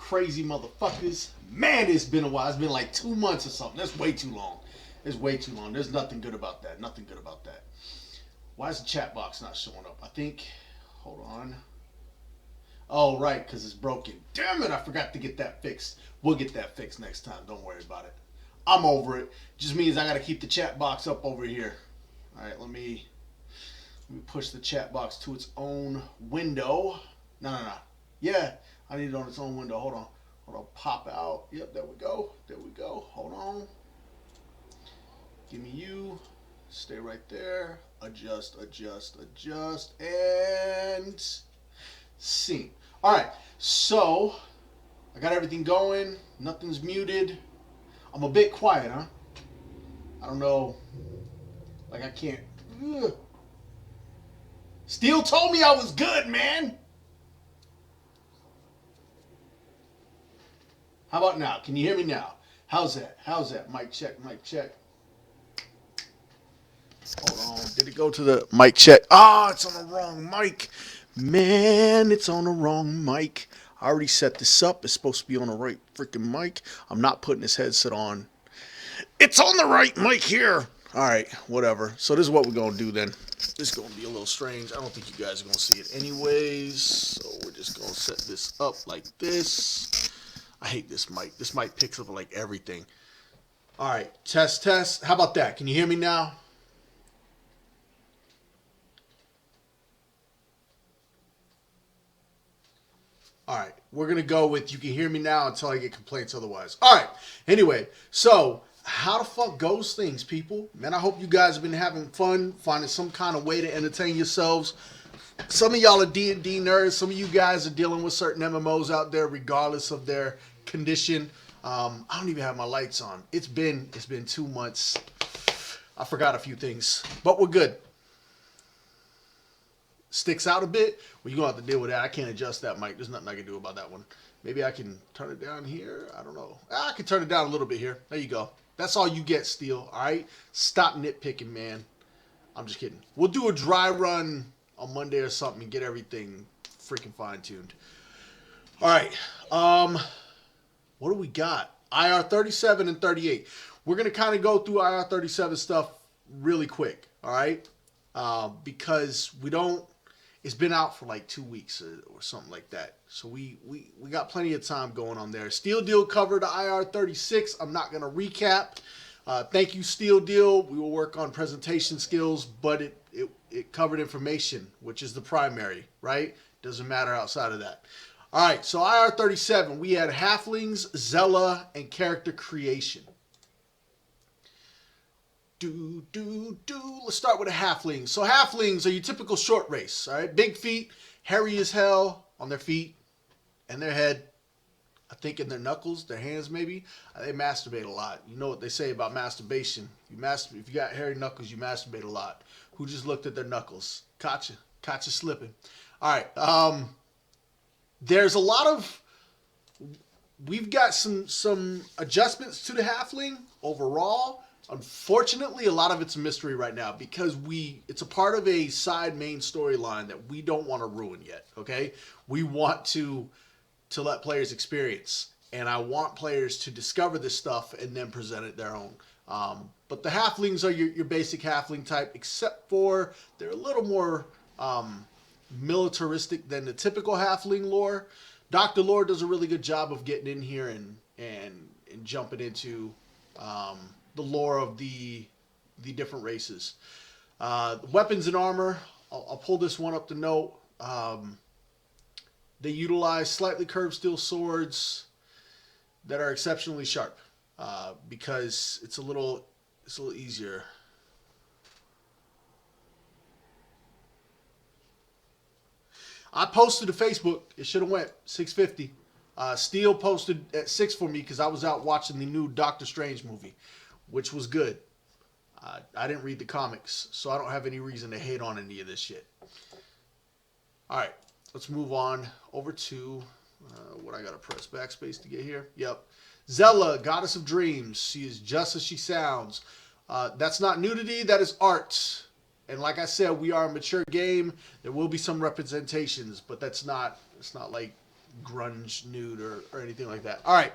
crazy motherfuckers. Man, it's been a while. It's been like 2 months or something. That's way too long. It's way too long. There's nothing good about that. Nothing good about that. Why is the chat box not showing up? I think, hold on. Oh, right, because it's broken. Damn it, I forgot to get that fixed. We'll get that fixed next time. Don't worry about it. I'm over it. Just means I got to keep the chat box up over here. All right, let me push the chat box to its own window. No. Yeah, I need it on its own window. Hold on. Pop out. Yep, there we go. Hold on. Give me you. Stay right there. Adjust. And sync. All right, so I got everything going. Nothing's muted. I'm a bit quiet, huh? I don't know. Like I can't. Ugh. Steel told me I was good, man. How about now? Can you hear me now? How's that? Mic check. Hold on. Did it go to the mic check? Ah, it's on the wrong mic. Man, it's on the wrong mic. I already set this up. It's supposed to be on the right freaking mic. I'm not putting this headset on. It's on the right mic here. All right, whatever. So this is what we're going to do then. This is going to be a little strange. I don't think you guys are going to see it anyways. So we're just going to set this up like this. I hate this mic. This mic picks up like everything. All right, test. How about that? Can you hear me now? All right, we're going to go with you can hear me now until I get complaints otherwise. All right, anyway, so how the fuck goes things, people? Man, I hope you guys have been having fun, finding some kind of way to entertain yourselves. Some of y'all are D&D nerds. Some of you guys are dealing with certain MMOs out there regardless of their condition. I don't even have my lights on. It's been 2 months. I forgot a few things, but we're good. Sticks out a bit, well, you're going to have to deal with that. I can't adjust that mic. There's nothing I can do about that one. Maybe I can turn it down here. I don't know. I can turn it down a little bit here. There you go. That's all you get, Steel. All right? Stop nitpicking, man. I'm just kidding. We'll do a dry run on Monday or something and get everything freaking fine-tuned. All right. What do we got? IR 37 and 38. We're going to kind of go through IR 37 stuff really quick. All right? Because we don't... It's been out for like 2 weeks or something like that. So we got plenty of time going on there. Steel Deal covered IR 36. I'm not going to recap. Thank you, Steel Deal. We will work on presentation skills, but it covered information, which is the primary, right? Doesn't matter outside of that. All right, so IR 37, we had Halflings, Zela, and character creation. Let's start with the Halflings. So Halflings are your typical short race, all right? Big feet, hairy as hell on their feet and their head. I think in their knuckles, their hands maybe. They masturbate a lot. You know what they say about masturbation. If you got hairy knuckles, you masturbate a lot. Who just looked at their knuckles? Caught you slipping. All right. There's a lot of... We've got some adjustments to the Halfling overall. Unfortunately, a lot of it's a mystery right now because it's a part of a side main storyline that we don't want to ruin yet, okay? We want to let players experience, and I want players to discover this stuff and then present it their own. But the Halflings are your basic Halfling type, except for they're a little more militaristic than the typical Halfling lore. Dr. Lore does a really good job of getting in here and jumping into... the lore of the different races. Weapons and armor, I'll pull this one up to note. They utilize slightly curved steel swords that are exceptionally sharp because it's a little easier. I posted to Facebook. It should have went 650. Steel posted at 6 for me because I was out watching the new Doctor Strange movie, which was good. I didn't read the comics, so I don't have any reason to hate on any of this shit. All right, let's move on over to what I got to press backspace to get here. Yep. Zela, Goddess of Dreams. She is just as she sounds. That's not nudity, that is art. And like I said, we are a mature game. There will be some representations, but it's not like grunge nude or anything like that. All right.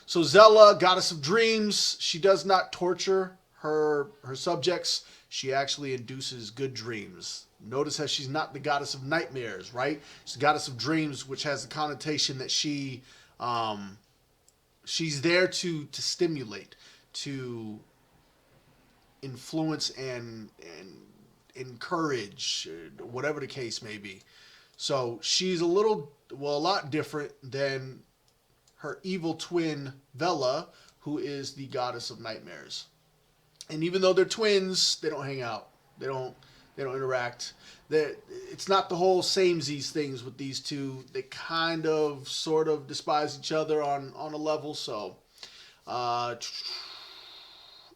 So Zela, goddess of dreams, she does not torture her subjects. She actually induces good dreams. Notice how she's not the goddess of nightmares, right? She's the goddess of dreams, which has the connotation that she's there to stimulate, to influence and encourage, whatever the case may be. So she's a lot different than her evil twin Vela, who is the goddess of nightmares. And even though they're twins, they don't hang out. They don't interact. It's not the whole samesies things with these two. They kind of, sort of despise each other on a level. So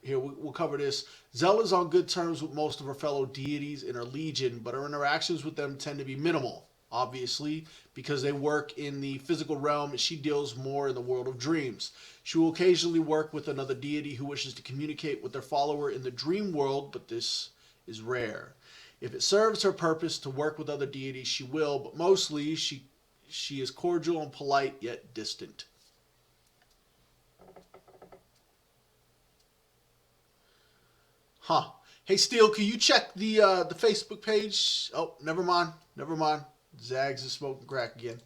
here we'll cover this. Zela's on good terms with most of her fellow deities in her legion, but her interactions with them tend to be minimal, obviously, because they work in the physical realm and she deals more in the world of dreams. She will occasionally work with another deity who wishes to communicate with their follower in the dream world, but this is rare. If it serves her purpose to work with other deities, she will, but mostly she is cordial and polite, yet distant. Huh. Hey, Steele, can you check the Facebook page? Oh, never mind. Never mind. Zags is smoking crack again.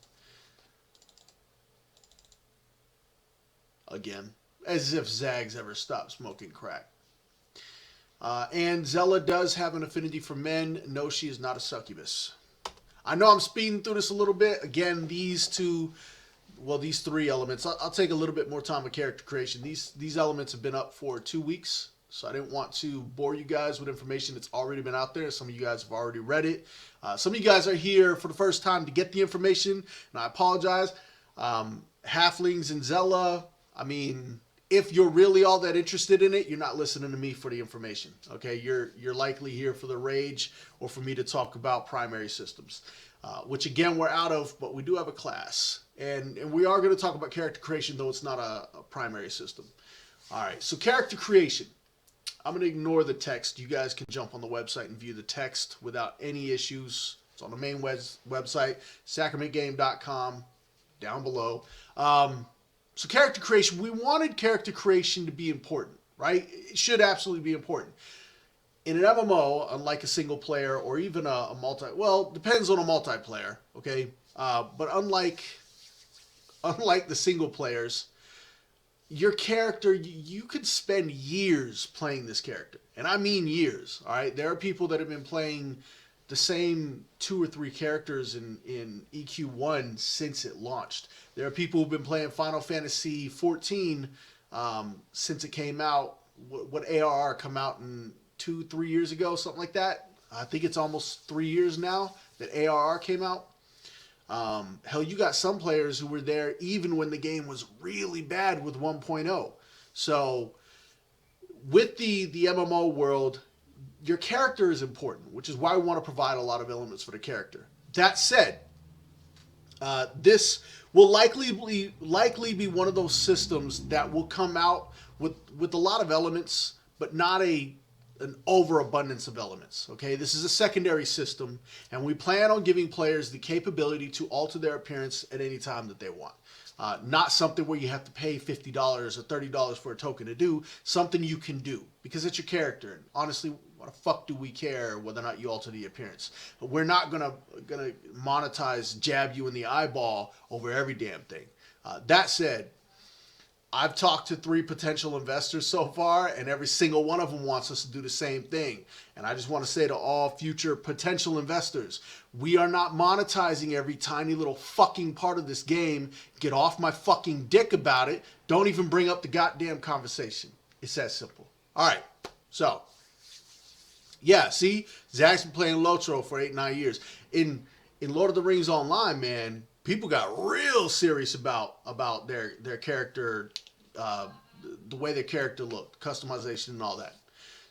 Again. As if Zags ever stopped smoking crack. And Zela does have an affinity for men. No, she is not a succubus. I know I'm speeding through this a little bit. Again, these three elements. I'll take a little bit more time with character creation. These elements have been up for 2 weeks. So I didn't want to bore you guys with information that's already been out there. Some of you guys have already read it. Some of you guys are here for the first time to get the information, and I apologize. Halflings and Zela, I mean, if you're really all that interested in it, you're not listening to me for the information. Okay, you're likely here for the rage or for me to talk about primary systems, which again we're out of, but we do have a class, and we are going to talk about character creation, though it's not a primary system. All right, so character creation. I'm going to ignore the text. You guys can jump on the website and view the text without any issues. It's on the main website, sacramentgame.com, down below. So character creation, we wanted character creation to be important, right? It should absolutely be important. In an MMO, unlike a single player or even a depends on a multiplayer, okay? But unlike the single players, your character, you could spend years playing this character. And I mean years, all right? There are people that have been playing the same 2 or 3 characters in EQ1 since it launched. There are people who've been playing Final Fantasy 14 since it came out. What ARR come out in 2-3 years ago, something like that? I think it's almost 3 years now that ARR came out. Hell, you got some players who were there even when the game was really bad with 1.0. So with the MMO world, your character is important, which is why we want to provide a lot of elements for the character. That said, this will likely be one of those systems that will come out with a lot of elements, but not an overabundance of elements. Okay, this is a secondary system, and we plan on giving players the capability to alter their appearance at any time that they want. Not something where you have to pay $50 or $30 for a token to do. Something you can do because it's your character. And honestly, what the fuck do we care whether or not you alter the appearance? But we're not gonna monetize jab you in the eyeball over every damn thing. That said, I've talked to 3 potential investors so far, and every single one of them wants us to do the same thing. And I just want to say to all future potential investors, we are not monetizing every tiny little fucking part of this game. Get off my fucking dick about it. Don't even bring up the goddamn conversation. It's that simple. All right, so yeah, see, Zach's been playing Lotro for 8-9 years. In Lord of the Rings Online, man, people got real serious about their character, the way their character looked, customization and all that.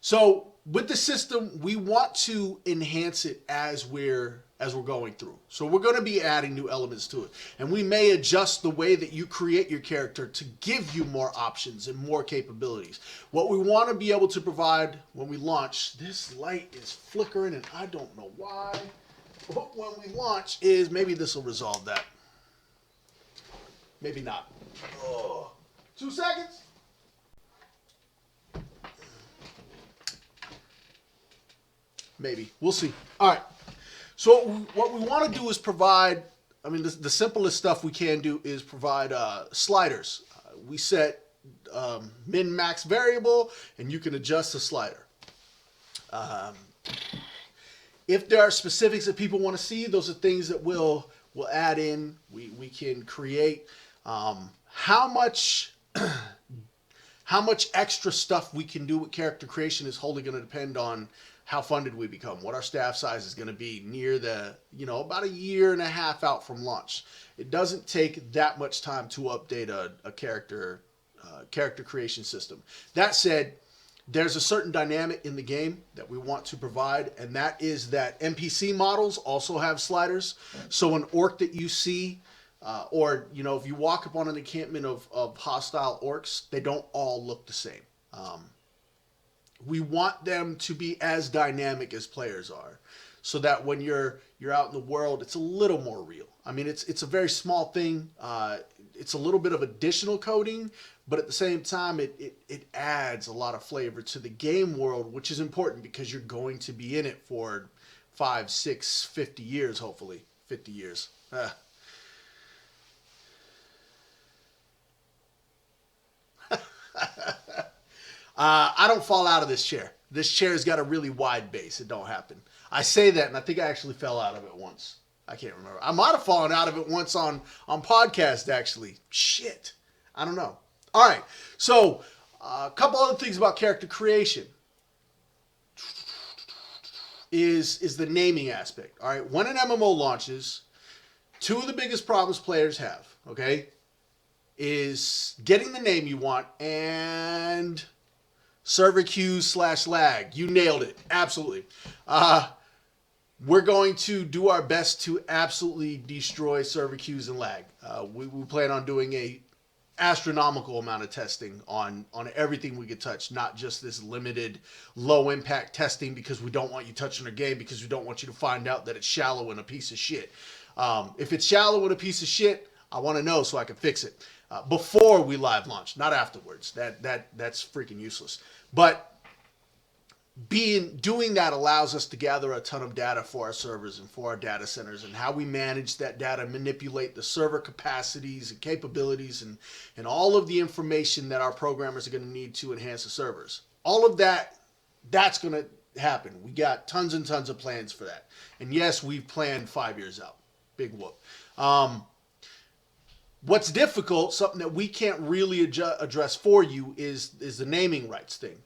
So with the system, we want to enhance it as we're going through. So we're going to be adding new elements to it, and we may adjust the way that you create your character to give you more options and more capabilities. What we want to be able to provide when we launch, this light is flickering and I don't know why. But when we launch is, maybe this will resolve that. Maybe not. Oh. 2 seconds. Maybe. We'll see. All right. So what we want to do is provide, I mean, the simplest stuff we can do is provide sliders. We set min-max variable, and you can adjust the slider. If there are specifics that people want to see, those are things that we'll add in. We can create how much extra stuff we can do with character creation is wholly going to depend on how funded we become, what our staff size is going to be near the, about a year and a half out from launch. It doesn't take that much time to update a character creation system. That said, there's a certain dynamic in the game that we want to provide, and that is that NPC models also have sliders. So an orc that you see, or if you walk upon an encampment of hostile orcs, they don't all look the same. We want them to be as dynamic as players are, so that when you're out in the world, it's a little more real. I mean, it's a very small thing. It's a little bit of additional coding, but at the same time, it adds a lot of flavor to the game world, which is important because you're going to be in it for 5, 6, 50 years, hopefully. 50 years. I don't fall out of this chair. This chair's got a really wide base. It don't happen. I say that, and I think I actually fell out of it once. I can't remember. I might have fallen out of it once on podcast, actually. Shit. I don't know. All right. So, a couple other things about character creation is the naming aspect. All right. When an MMO launches, 2 of the biggest problems players have, okay, is getting the name you want and server queues / lag. You nailed it. Absolutely. We're going to do our best to absolutely destroy server queues and lag. We plan on doing a astronomical amount of testing on everything we could touch, not just this limited low impact testing because we don't want you touching our game, because we don't want you to find out that it's shallow and a piece of shit. If it's shallow and a piece of shit, I want to know so I can fix it before we live launch, not afterwards. That's freaking useless. But doing that allows us to gather a ton of data for our servers and for our data centers, and how we manage that data, manipulate the server capacities and capabilities, and all of the information that our programmers are going to need to enhance the servers. All of that's going to happen. We got tons and tons of plans for that. And yes, we've planned 5 years out. Big whoop. What's difficult, something that we can't really address for you, is the naming rights thing.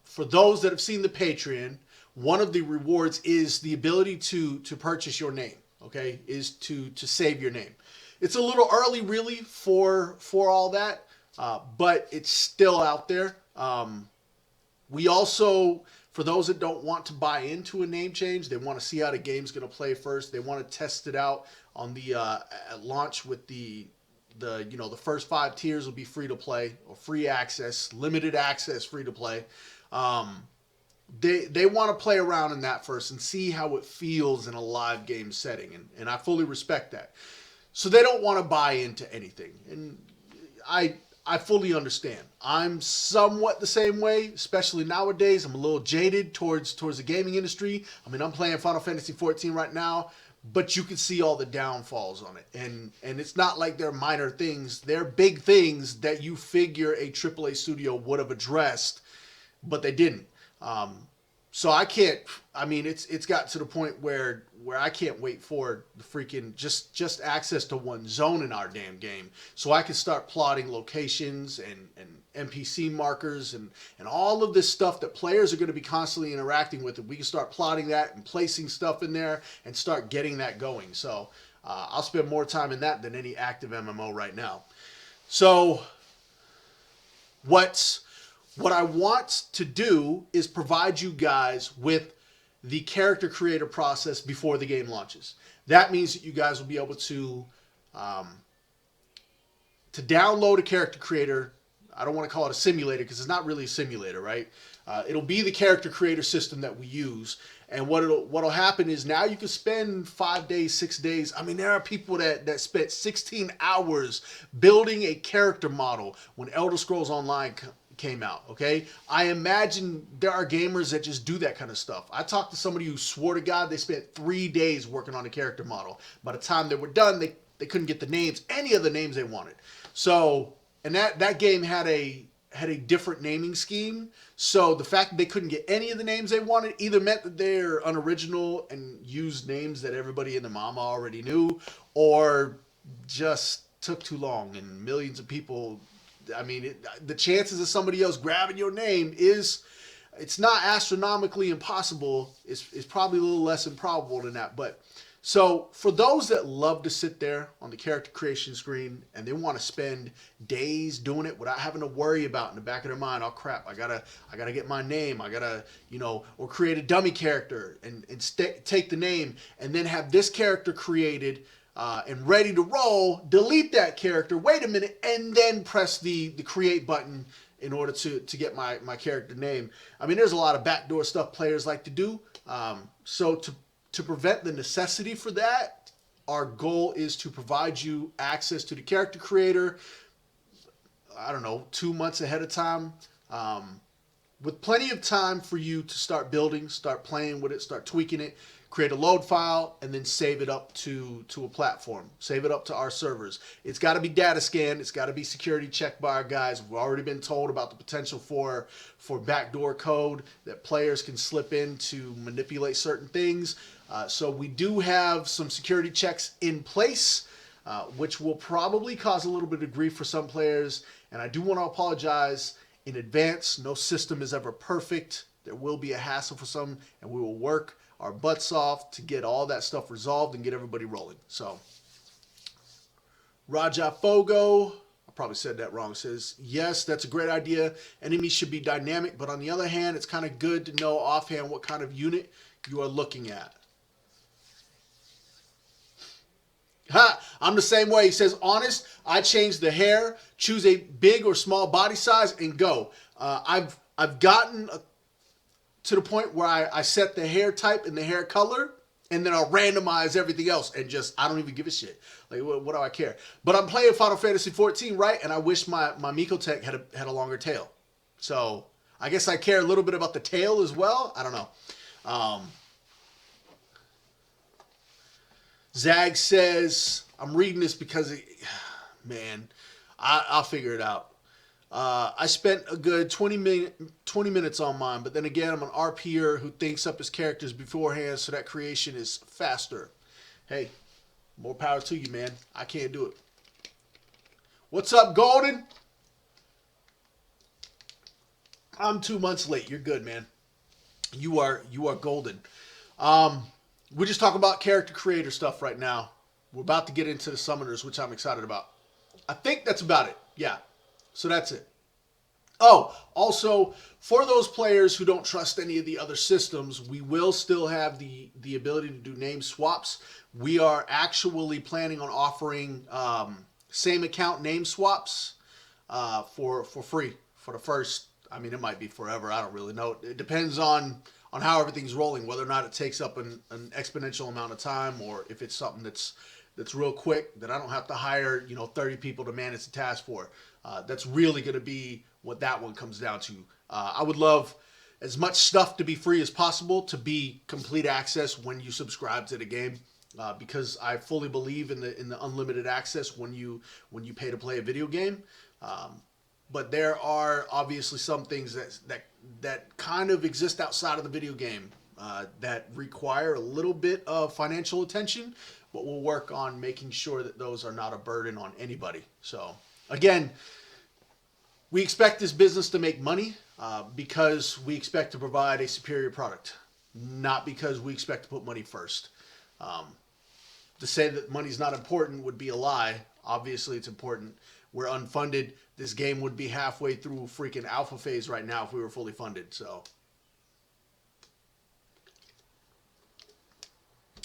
For those that have seen the Patreon, one of the rewards is the ability to purchase your name. Okay, is to save your name. It's a little early, really, for all that, but it's still out there. We also, for those that don't want to buy into a name change, they want to see how the game's going to play first. They want to test it out on the at launch with the first 5 tiers will be free to play or free access, limited access, free to play. They want to play around in that first and see how it feels in a live game setting, and I fully respect that. So they don't want to buy into anything, and I fully understand. I'm somewhat the same way, especially nowadays. I'm a little jaded towards the gaming industry. I mean, I'm playing Final Fantasy 14 right now, but you can see all the downfalls on it. And it's not like they're minor things. They're big things that you figure a AAA studio would have addressed, but they didn't. So I can't, I mean, it's got to the point where I can't wait for the freaking just access to one zone in our damn game, so I can start plotting locations and NPC markers and all of this stuff that players are going to be constantly interacting with, and we can start plotting that and placing stuff in there and start getting that going. So I'll spend more time in that than any active MMO right now. So what I want to do is provide you guys with the character creator process before the game launches. That means that you guys will be able to download a character creator I don't want to call it a simulator because it's not really a simulator, right? It'll be the character creator system that we use. And what'll happen is now you can spend 5 days, 6 days. I mean, there are people that spent 16 hours building a character model when Elder Scrolls Online came out. Okay, I imagine there are gamers that just do that kind of stuff. I talked to somebody who swore to God they spent 3 days working on a character model. By the time they were done, they couldn't get the names, any of the names they wanted. So, and that game had a different naming scheme. So the fact that they couldn't get any of the names they wanted either meant that they're unoriginal and used names that everybody in the mama already knew, or just took too long and millions of people. I mean, the chances of somebody else grabbing your name it's not astronomically impossible. It's probably a little less improbable than that. But so for those that love to sit there on the character creation screen and they want to spend days doing it without having to worry about in the back of their mind, oh crap, I gotta get my name, I gotta, or create a dummy character and take the name and then have this character created and ready to roll, delete that character, wait a minute, and then press the create button in order to get my character name. I mean, there's a lot of backdoor stuff players like to do. So to prevent the necessity for that, our goal is to provide you access to the character creator, I don't know, 2 months ahead of time, with plenty of time for you to start building, start playing with it, start tweaking it, create a load file, and then save it up to a platform. Save it up to our servers. It's got to be data scanned. It's got to be security checked by our guys. We've already been told about the potential for backdoor code that players can slip in to manipulate certain things. So we do have some security checks in place, which will probably cause a little bit of grief for some players. And I do want to apologize in advance. No system is ever perfect. There will be a hassle for some, and we will work our butts off to get all that stuff resolved and get everybody rolling. So, Raja Fogo, I probably said that wrong, says, yes, that's a great idea. Enemies should be dynamic, but on the other hand, it's kind of good to know offhand what kind of unit you are looking at. Ha! I'm the same way. He says, honest, I change the hair, choose a big or small body size, and go. I've gotten to the point where I set the hair type and the hair color, and then I'll randomize everything else and I don't even give a shit. Like, what do I care? But I'm playing Final Fantasy 14, right? And I wish my Mikotech had a longer tail. So I guess I care a little bit about the tail as well. I don't know. Zag says, I'm reading this because, man, I'll figure it out. I spent a good 20 minutes on mine, but then again, I'm an RPer who thinks up his characters beforehand, so that creation is faster. Hey, more power to you, man. I can't do it. What's up, Golden? I'm 2 months late. You're good, man. You are golden. We're just talking about character creator stuff right now. We're about to get into the summoners, which I'm excited about. I think that's about it. Yeah. So that's it. Oh, also, for those players who don't trust any of the other systems, we will still have the ability to do name swaps. We are actually planning on offering same account name swaps for free for the first, I mean, it might be forever. I don't really know. It depends on how everything's rolling, whether or not it takes up an exponential amount of time, or if it's something that's real quick that I don't have to hire 30 people to manage the task for. That's really going to be what that one comes down to. I would love as much stuff to be free as possible, to be complete access when you subscribe to the game, because I fully believe in the unlimited access when you pay to play a video game. But there are obviously some things that kind of exist outside of the video game that require a little bit of financial attention, but we'll work on making sure that those are not a burden on anybody. So again, we expect this business to make money because we expect to provide a superior product, not because we expect to put money first. To say that money's not important would be a lie. Obviously, it's important. We're unfunded. This game would be halfway through freaking alpha phase right now if we were fully funded. So,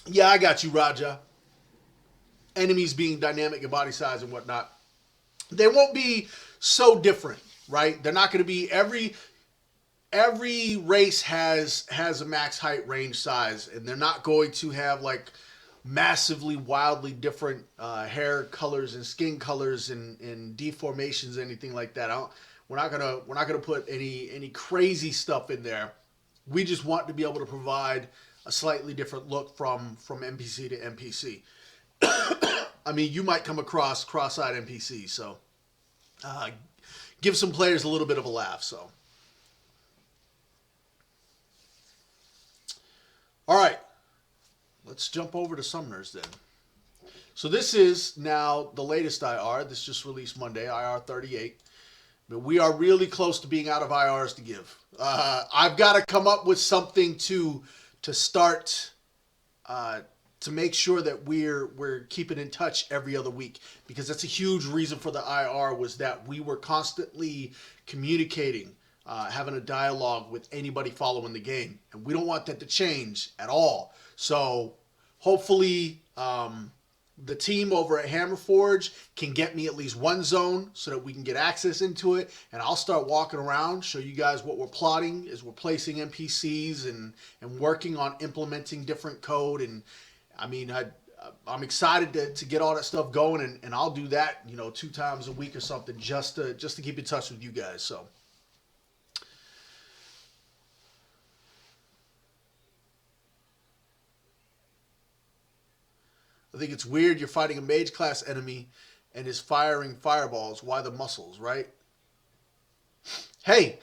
yeah, I got you, Raja. Enemies being dynamic in body size and whatnot. They won't be so different, right? They're not going to be every race has a max height range size, and they're not going to have like massively wildly different hair colors and skin colors and deformations, anything like that. We're not gonna put any crazy stuff in there. We just want to be able to provide a slightly different look from NPC to NPC. I mean, you might come across cross-eyed NPCs, so give some players a little bit of a laugh. So, all right, let's jump over to Summoners then. So this is now the latest IR. This just released Monday, IR 38. But we are really close to being out of IRs to give. I've got to come up with something to start to make sure that we're keeping in touch every other week, because that's a huge reason for the IR, was that we were constantly communicating, having a dialogue with anybody following the game, and we don't want that to change at all. So hopefully the team over at Hammerforge can get me at least one zone so that we can get access into it, and I'll start walking around, show you guys what we're plotting as we're placing NPCs and working on implementing different code. And I mean, I'm excited to get all that stuff going, and I'll do that, 2 times a week or something, just to keep in touch with you guys. So I think it's weird you're fighting a mage class enemy and is firing fireballs. Why the muscles, right? Hey,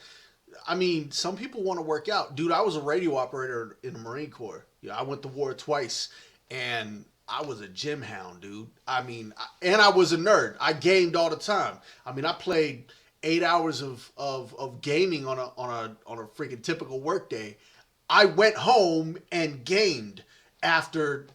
I mean, some people want to work out. Dude, I was a radio operator in the Marine Corps. I went to war twice, and I was a gym hound, dude. I mean, and I was a nerd. I gamed all the time. I mean, I played 8 hours of gaming on a freaking typical work day. I went home and gamed after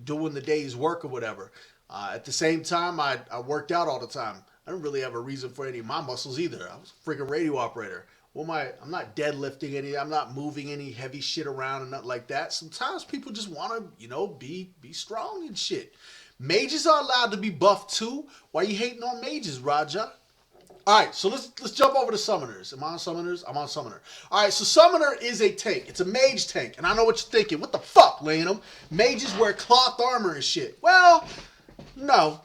doing the day's work or whatever. At the same time, I worked out all the time. I didn't really have a reason for any of my muscles either. I was a freaking radio operator. I'm not deadlifting any. I'm not moving any heavy shit around and nothing like that. Sometimes people just want to, be strong and shit. Mages are allowed to be buffed too. Why you hating on mages, Raja? All right, so let's jump over to Summoners. Am I on Summoners? I'm on Summoner. All right, so Summoner is a tank. It's a mage tank, and I know what you're thinking. What the fuck, Lanham? Mages wear cloth armor and shit. Well, no.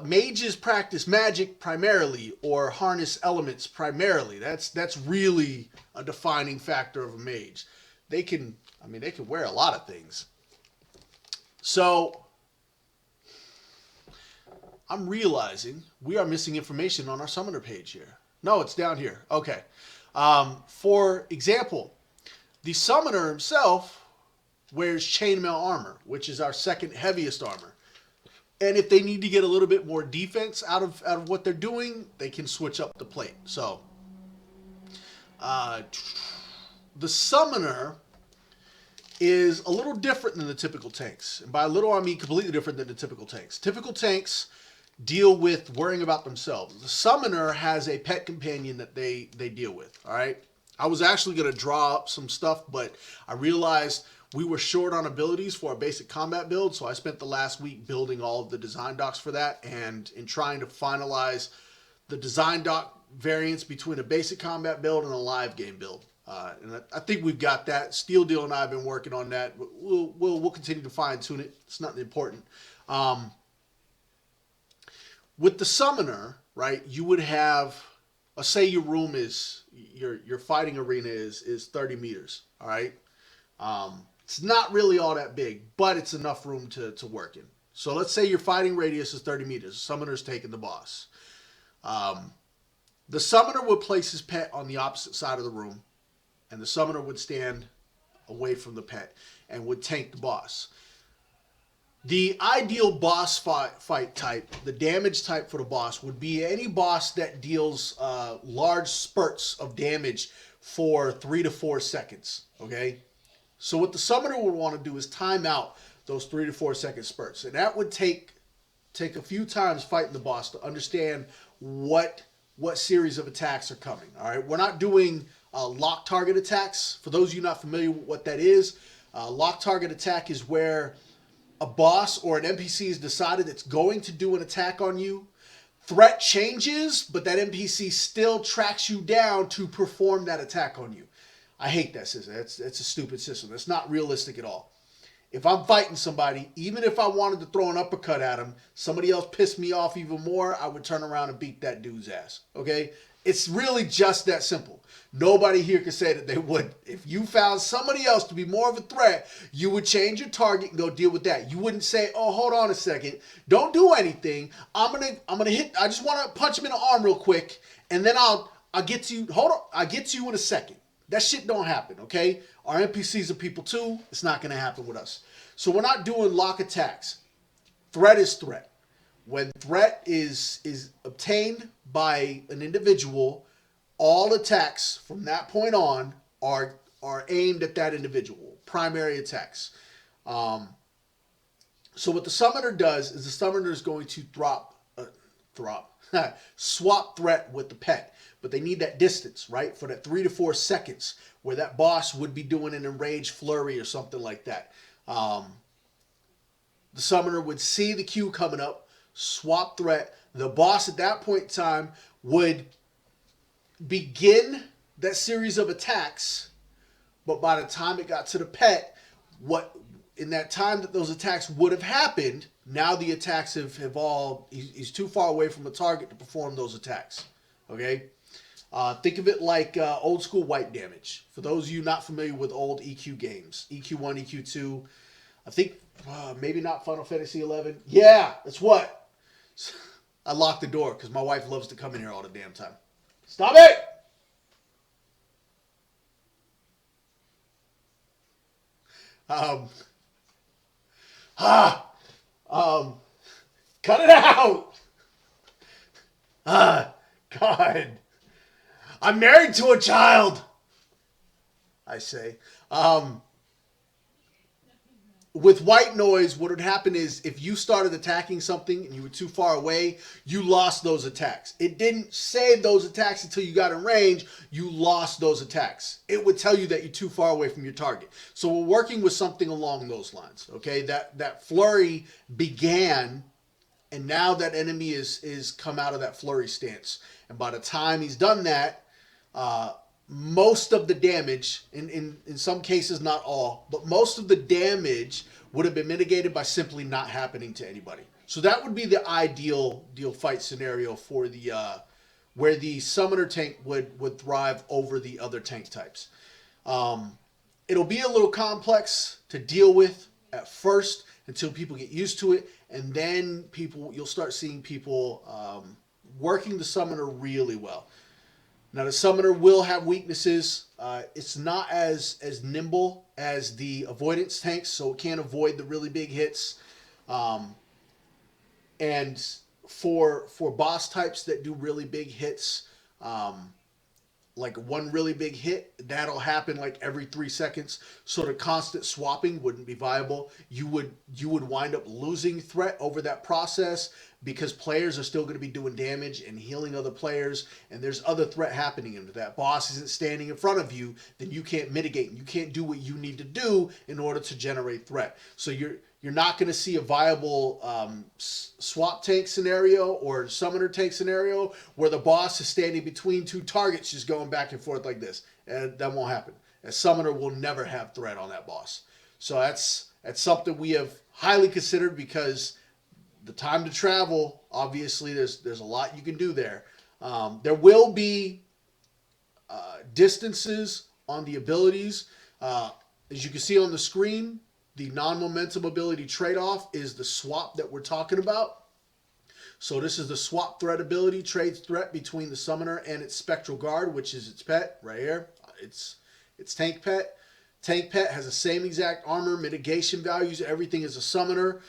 Mages practice magic primarily, or harness elements primarily. That's really a defining factor of a mage. They can wear a lot of things. So I'm realizing we are missing information on our Summoner page here. No, it's down here. Okay. For example, the Summoner himself wears chainmail armor, which is our second heaviest armor. And if they need to get a little bit more defense out of what they're doing, they can switch up the plate. So, the Summoner is a little different than the typical tanks. And by a little, I mean completely different than the typical tanks. Typical tanks deal with worrying about themselves. The Summoner has a pet companion that they deal with, all right? I was actually going to draw up some stuff, but I realized we were short on abilities for our basic combat build, so I spent the last week building all of the design docs for that, and in trying to finalize the design doc variants between a basic combat build and a live game build. And I think we've got that. Steel Deal and I have been working on that. We'll continue to fine tune it. It's nothing important. With the Summoner, right, you would have, say your room is, your fighting arena is 30 meters, all right? It's not really all that big, but it's enough room to work in. So let's say your fighting radius is 30 meters. The Summoner's taking the boss. The Summoner would place his pet on the opposite side of the room, and the Summoner would stand away from the pet and would tank the boss. The ideal boss fight type, the damage type for the boss, would be any boss that deals large spurts of damage for 3 to 4 seconds, okay? So what the Summoner would want to do is time out those 3 to 4 second spurts. And that would take a few times fighting the boss to understand what series of attacks are coming, all right? We're not doing lock target attacks. For those of you not familiar with what that is, lock target attack is where a boss or an NPC has decided it's going to do an attack on you threat changes, but that NPC still tracks you down to perform that attack on you. I hate that system. It's a stupid system. It's not realistic at all. If I'm fighting somebody, even if I wanted to throw an uppercut at him, somebody else pissed me off even more, I would turn around and beat that dude's ass. Okay? It's really just that simple. Nobody here can say that they would. If you found somebody else to be more of a threat, you would change your target and go deal with that. You wouldn't say, "Oh, hold on a second. Don't do anything. I'm gonna hit. I just want to punch him in the arm real quick, and then I'll get to you. Hold on. I'll get to you in a second." That shit don't happen, okay? Our NPCs are people too. It's not going to happen with us. So we're not doing lock attacks. Threat is threat. When threat is obtained by an individual, all attacks from that point on are aimed at that individual. Primary attacks. So what the summoner does is the summoner is going to swap threat with the pet. But they need that distance, right? For that 3 to 4 seconds where that boss would be doing an enraged flurry or something like that. The summoner would see the queue coming up, swap threat. The boss at that point in time would begin that series of attacks, but by the time it got to the pet, in that time that those attacks would have happened, now the attacks have all, he's too far away from the target to perform those attacks. Okay? Think of it like old school wipe damage. For those of you not familiar with old EQ games, EQ1, EQ2, I think maybe not Final Fantasy 11. Yeah, that's what. I locked the door because my wife loves to come in here all the damn time. Stop it! Cut it out! God. I'm married to a child, I say. With white noise, what would happen is if you started attacking something and you were too far away, you lost those attacks. It didn't save those attacks until you got in range. You lost those attacks. It would tell you that you're too far away from your target. So we're working with something along those lines. Okay, that flurry began, and now that enemy is come out of that flurry stance. And by the time he's done that, most of the damage, in some cases not all, but most of the damage would have been mitigated by simply not happening to anybody. So that would be the ideal fight scenario for the where the summoner tank would thrive over the other tank types. It'll be a little complex to deal with at first until people get used to it, and then you'll start seeing people working the summoner really well. Now, the summoner will have weaknesses. It's not as nimble as the avoidance tanks, so it can't avoid the really big hits. And for boss types that do really big hits, like one really big hit, that'll happen like every 3 seconds. So the constant swapping wouldn't be viable. You would wind up losing threat over that process because players are still going to be doing damage and healing other players, and there's other threat happening. And if that boss isn't standing in front of you, then you can't mitigate. You can't do what you need to do in order to generate threat. So you're not going to see a viable swap tank scenario or summoner tank scenario where the boss is standing between two targets just going back and forth like this. And that won't happen. A summoner will never have threat on that boss. So that's something we have highly considered because the time to travel, obviously, there's a lot you can do there. There will be distances on the abilities. As you can see on the screen, the non-momentum ability trade-off is the swap that we're talking about. So this is the swap threat ability, trades threat between the summoner and its spectral guard, which is its pet right here. It's tank pet. Tank pet has the same exact armor, mitigation values, everything is a summoner,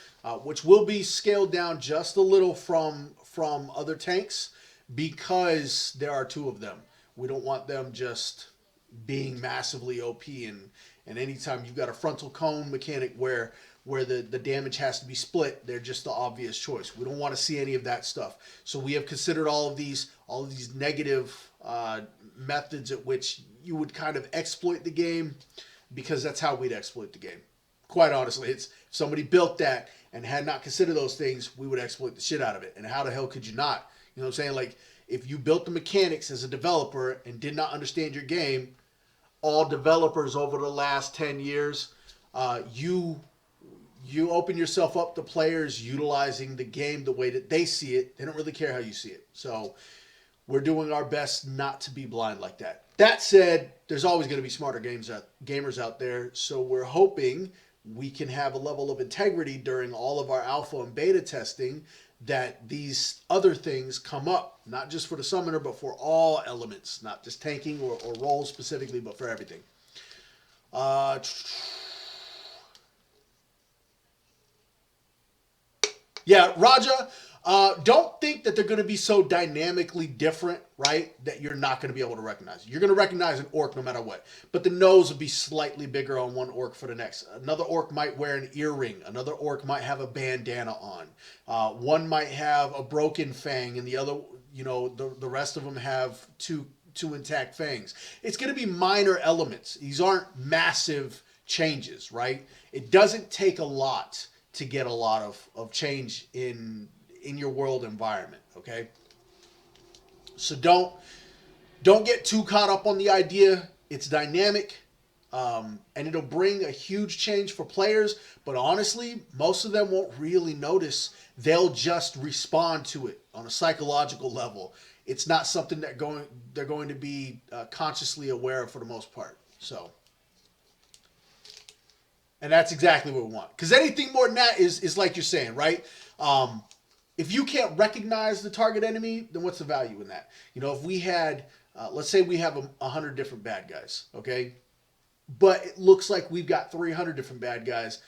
which will be scaled down just a little from other tanks because there are two of them. We don't want them just being massively OP, and anytime you've got a frontal cone mechanic where the damage has to be split, they're just the obvious choice. We don't want to see any of that stuff. So we have considered all of these negative methods at which you would kind of exploit the game, because that's how we'd exploit the game. Quite honestly, if somebody built that and had not considered those things, we would exploit the shit out of it. And how the hell could you not? You know what I'm saying? Like, if you built the mechanics as a developer and did not understand your game, all developers over the last 10 years, you open yourself up to players utilizing the game the way that they see it. They don't really care how you see it. So we're doing our best not to be blind like that. That said, there's always going to be smarter gamers out there. So we're hoping we can have a level of integrity during all of our alpha and beta testing that these other things come up, not just for the summoner, but for all elements, not just tanking or roles specifically, but for everything. Yeah, Raja, don't think that they're going to be so dynamically different, right, that you're not going to be able to recognize. You're going to recognize an orc no matter what, but the nose will be slightly bigger on one orc for the next. Another orc might wear an earring. Another orc might have a bandana on. One might have a broken fang, and the other, the rest of them have two intact fangs. It's going to be minor elements. These aren't massive changes, right? It doesn't take a lot to get a lot of change in your world environment, okay? So don't get too caught up on the idea. It's dynamic, and it'll bring a huge change for players, but honestly, most of them won't really notice. They'll just respond to it on a psychological level. It's not something that they're going to be consciously aware of for the most part. So, and that's exactly what we want. Because anything more than that is like you're saying, right? If you can't recognize the target enemy, then what's the value in that? If we had, let's say we have 100 different bad guys, okay? But it looks like we've got 300 different bad guys.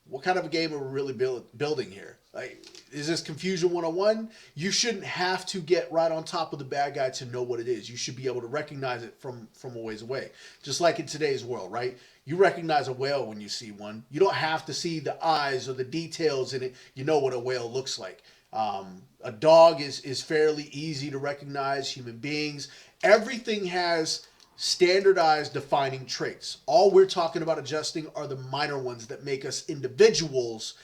What kind of a game are we really building here? Like, is this Confusion 101? You shouldn't have to get right on top of the bad guy to know what it is. You should be able to recognize it from a ways away. Just like in today's world, right? You recognize a whale when you see one. You don't have to see the eyes or the details in it. You know what a whale looks like. A dog is fairly easy to recognize. Human beings, everything has standardized defining traits. All we're talking about adjusting are the minor ones that make us individuals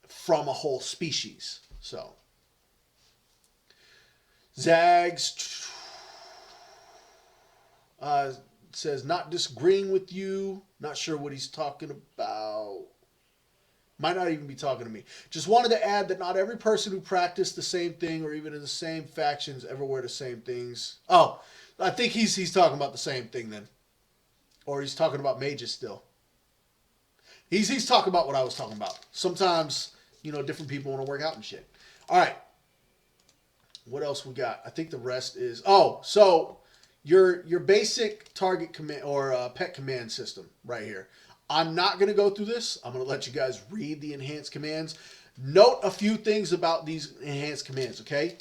from a whole species. So, Zags says, not disagreeing with you. Not sure what he's talking about. Might not even be talking to me. Just wanted to add that not every person who practiced the same thing or even in the same factions ever wear the same things. Oh, I think he's talking about the same thing then. Or he's talking about mages still. He's talking about what I was talking about. Sometimes, different people want to work out and shit. All right. What else we got? I think the rest is... Oh, so your basic target command or pet command system right here. I'm not going to go through this. I'm going to let you guys read the enhanced commands. Note a few things about these enhanced commands, okay?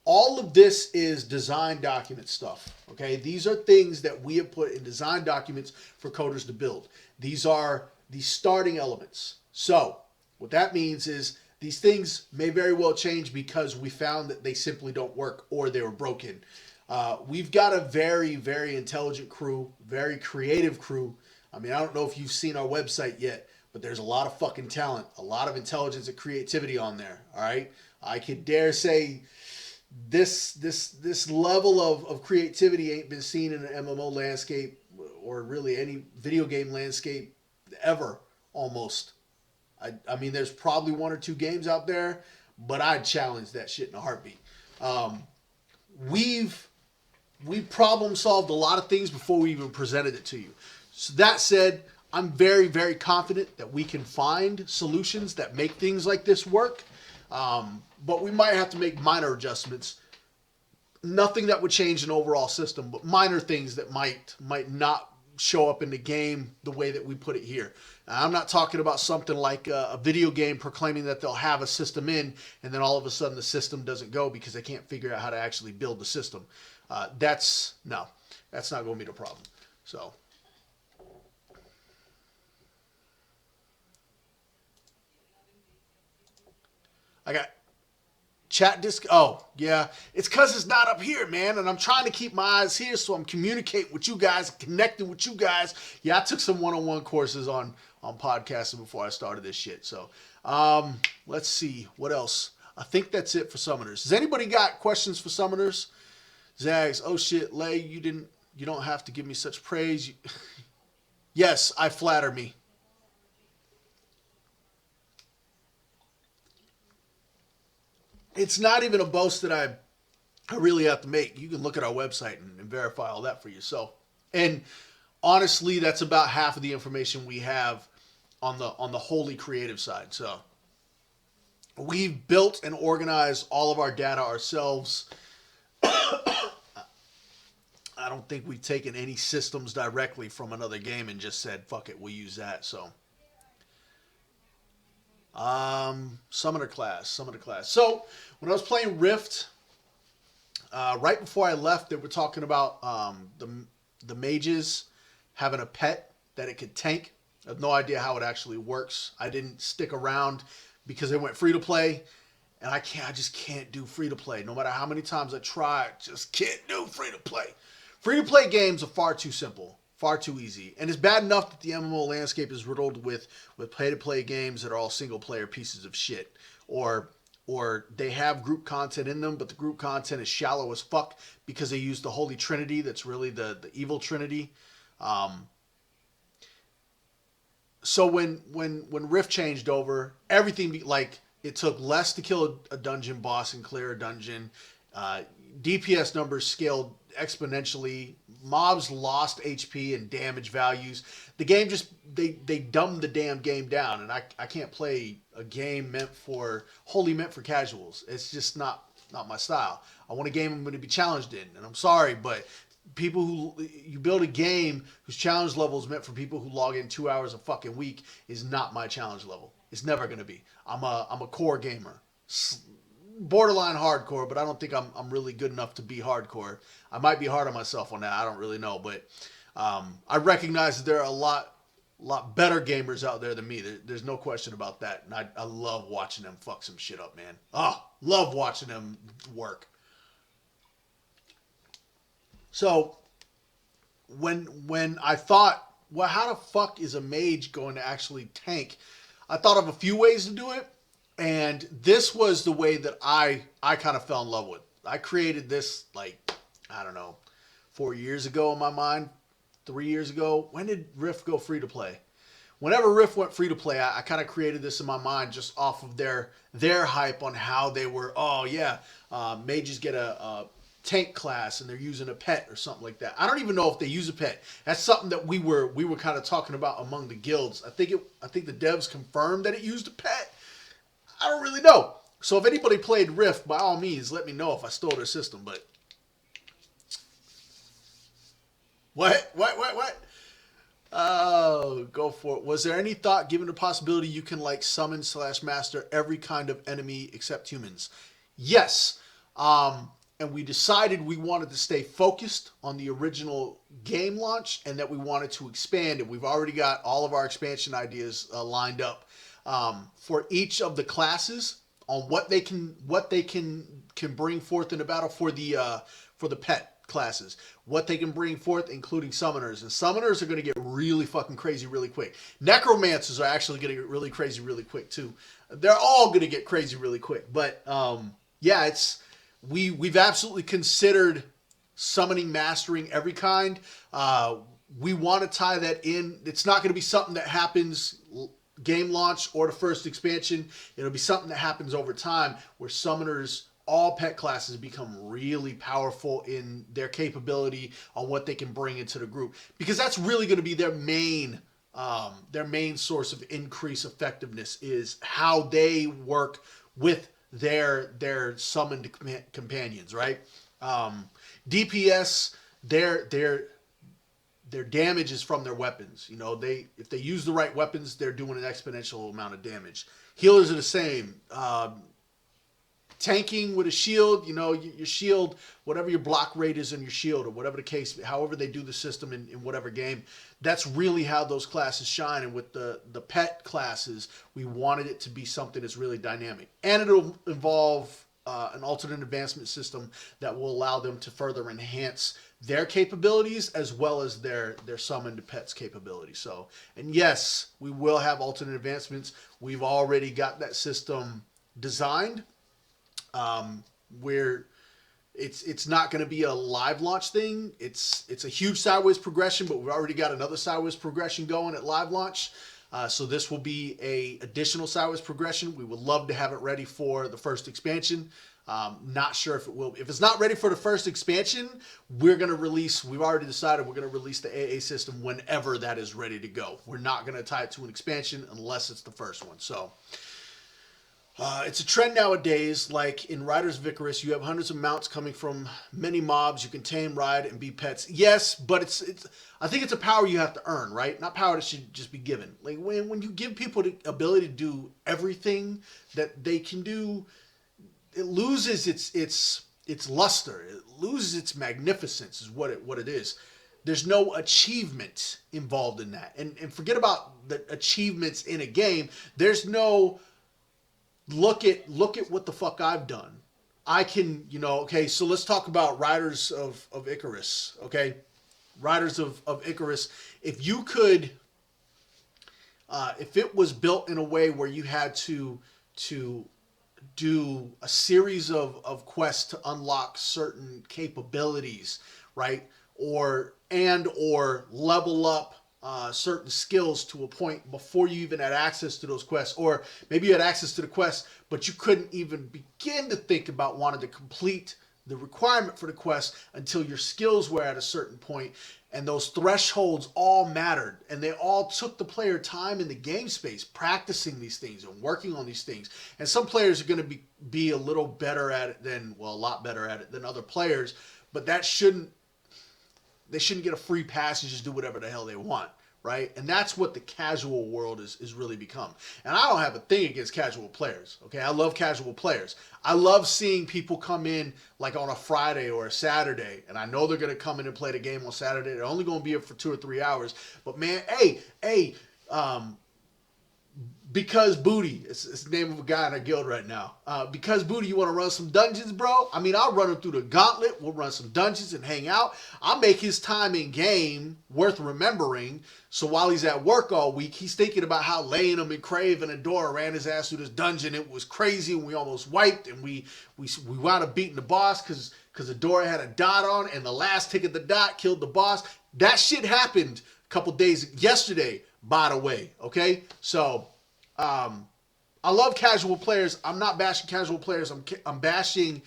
All of this is design document stuff, okay? These are things that we have put in design documents for coders to build. These are the starting elements. So what that means is these things may very well change because we found that they simply don't work or they were broken. We've got a very, very intelligent crew, very creative crew. I mean, I don't know if you've seen our website yet, but there's a lot of fucking talent, a lot of intelligence and creativity on there, all right? I could dare say this level of creativity ain't been seen in an MMO landscape or really any video game landscape ever, almost. I mean, there's probably one or two games out there, but I'd challenge that shit in a heartbeat. We've problem solved a lot of things before we even presented it to you. So that said, I'm very, very confident that we can find solutions that make things like this work. But we might have to make minor adjustments. Nothing that would change an overall system, but minor things that might not show up in the game the way that we put it here. Now, I'm not talking about something like a video game proclaiming that they'll have a system in, and then all of a sudden the system doesn't go because they can't figure out how to actually build the system. That's not going to be the problem. So. I got chat disc. Oh, yeah. It's because it's not up here, man. And I'm trying to keep my eyes here so I'm communicating with you guys, connecting with you guys. Yeah, I took some one-on-one courses on podcasting before I started this shit. So let's see. What else? I think that's it for summoners. Has anybody got questions for summoners? Zags, oh shit, Lay, you don't have to give me such praise. Yes, I flatter me. It's not even a boast that I really have to make. You can look at our website and verify all that for yourself. And honestly, that's about half of the information we have on the wholly creative side. So we've built and organized all of our data ourselves. I don't think we've taken any systems directly from another game and just said, fuck it, we'll use that. So summoner class. So when I was playing Rift, right before I left, they were talking about the mages having a pet that it could tank. I have no idea how it actually works. I didn't stick around because it went free to play, and I just can't do free to play. No matter how many times I try, I just can't do free to play. Free to play games are far too simple, far too easy, and it's bad enough that the MMO landscape is riddled with pay to play games that are all single player pieces of shit, or they have group content in them, but the group content is shallow as fuck because they use the Holy Trinity. That's really the evil Trinity. So when Rift changed over, everything like it took less to kill a dungeon boss and clear a dungeon. DPS numbers scaled exponentially. Mobs lost HP and damage values. The game just they dumbed the damn game down, and I can't play a game wholly meant for casuals. It's just not my style. I want a game I'm going to be challenged in, and I'm sorry, but you build a game whose challenge level is meant for people who log in 2 hours a fucking week is not my challenge level. It's never going to be. I'm a core gamer. Borderline hardcore, but I don't think I'm really good enough to be hardcore. I might be hard on myself on that. I don't really know, but I recognize that there are a lot better gamers out there than me. There's no question about that, and I love watching them fuck some shit up, man. Oh, love watching them work. So when I thought, well, how the fuck is a mage going to actually tank? I thought of a few ways to do it. And this was the way that I kind of fell in love with. I created this, like, I don't know, 4 years ago in my mind, 3 years ago. When did Rift go free to play? Whenever Rift went free to play, I kind of created this in my mind just off of their hype on how they were, oh yeah, mages get a tank class and they're using a pet or something like that. I don't even know if they use a pet. That's something that we were kind of talking about among the guilds. I think the devs confirmed that it used a pet. I don't really know. So if anybody played Rift, by all means, let me know if I stole their system. But what? Oh, go for it. Was there any thought given the possibility you can like summon / master every kind of enemy except humans? Yes. And we decided we wanted to stay focused on the original game launch and that we wanted to expand it. We've already got all of our expansion ideas lined up. For each of the classes on what they can bring forth in the battle for the pet classes, what they can bring forth, including summoners. And summoners are going to get really fucking crazy really quick. Necromancers are actually going to get really crazy really quick too. They're all going to get crazy really quick. But yeah, we've absolutely considered summoning, mastering every kind. We want to tie that in. It's not going to be something that happens game launch or the first expansion. It'll be something that happens over time where summoners, all pet classes, become really powerful in their capability on what they can bring into the group, because that's really going to be their main source of increased effectiveness, is how they work with their summoned companions, right? DPS, their damage is from their weapons. You know, if they use the right weapons, they're doing an exponential amount of damage. Healers are the same. Tanking with a shield, you know, your shield, whatever your block rate is in your shield, or whatever the case, however they do the system in whatever game, that's really how those classes shine. And with the pet classes, we wanted it to be something that's really dynamic. And it'll involve an alternate advancement system that will allow them to further enhance their capabilities as well as their summoned pets capability. So, and yes, we will have alternate advancements. We've already got that system designed. Where it's not going to be a live launch thing. It's a huge sideways progression, but we've already got another sideways progression going at live launch. So this will be a additional sideways progression. We would love to have it ready for the first expansion. Not sure if it will. If it's not ready for the first expansion, we're going to release, we've already decided we're going to release the AA system whenever that is ready to go. We're not going to tie it to an expansion unless it's the first one. So it's a trend nowadays. Like in Riders of Icarus, you have hundreds of mounts coming from many mobs. You can tame, ride, and be pets. Yes, but it's. I think it's a power you have to earn, right? Not power that should just be given. Like when you give people the ability to do everything that they can do, it loses its luster. It loses its magnificence. Is what it is. There's no achievement involved in that, and forget about the achievements in a game. There's no look at what the fuck I've done. I can, okay, so let's talk about Riders of Icarus, okay? Riders of Icarus. If you could, if it was built in a way where you had to do a series of quests to unlock certain capabilities, right? Or level up certain skills to a point before you even had access to those quests, or maybe you had access to the quest, but you couldn't even begin to think about wanting to complete the requirement for the quest until your skills were at a certain point, and those thresholds all mattered, and they all took the player time in the game space practicing these things and working on these things. And some players are going to be a little better at it than, well, a lot better at it than other players, but they shouldn't get a free pass and just do whatever the hell they want, right? And that's what the casual world is really become. And I don't have a thing against casual players, okay? I love casual players. I love seeing people come in like on a Friday or a Saturday, and I know they're going to come in and play the game on Saturday. They're only going to be here for 2 or 3 hours. But man, because Booty, it's the name of a guy in our guild right now. Because Booty, you want to run some dungeons, bro? I mean, I'll run him through the gauntlet. We'll run some dungeons and hang out. I'll make his time in game worth remembering. So while he's at work all week, he's thinking about how laying him and Crave and Adora ran his ass through this dungeon. It was crazy, and we almost wiped, and we wound up beating the boss because Adora had a dot on, and the last tick of the dot killed the boss. That shit happened a couple days yesterday, by the way. Okay, so. I love casual players. I'm not bashing casual players. I'm bashing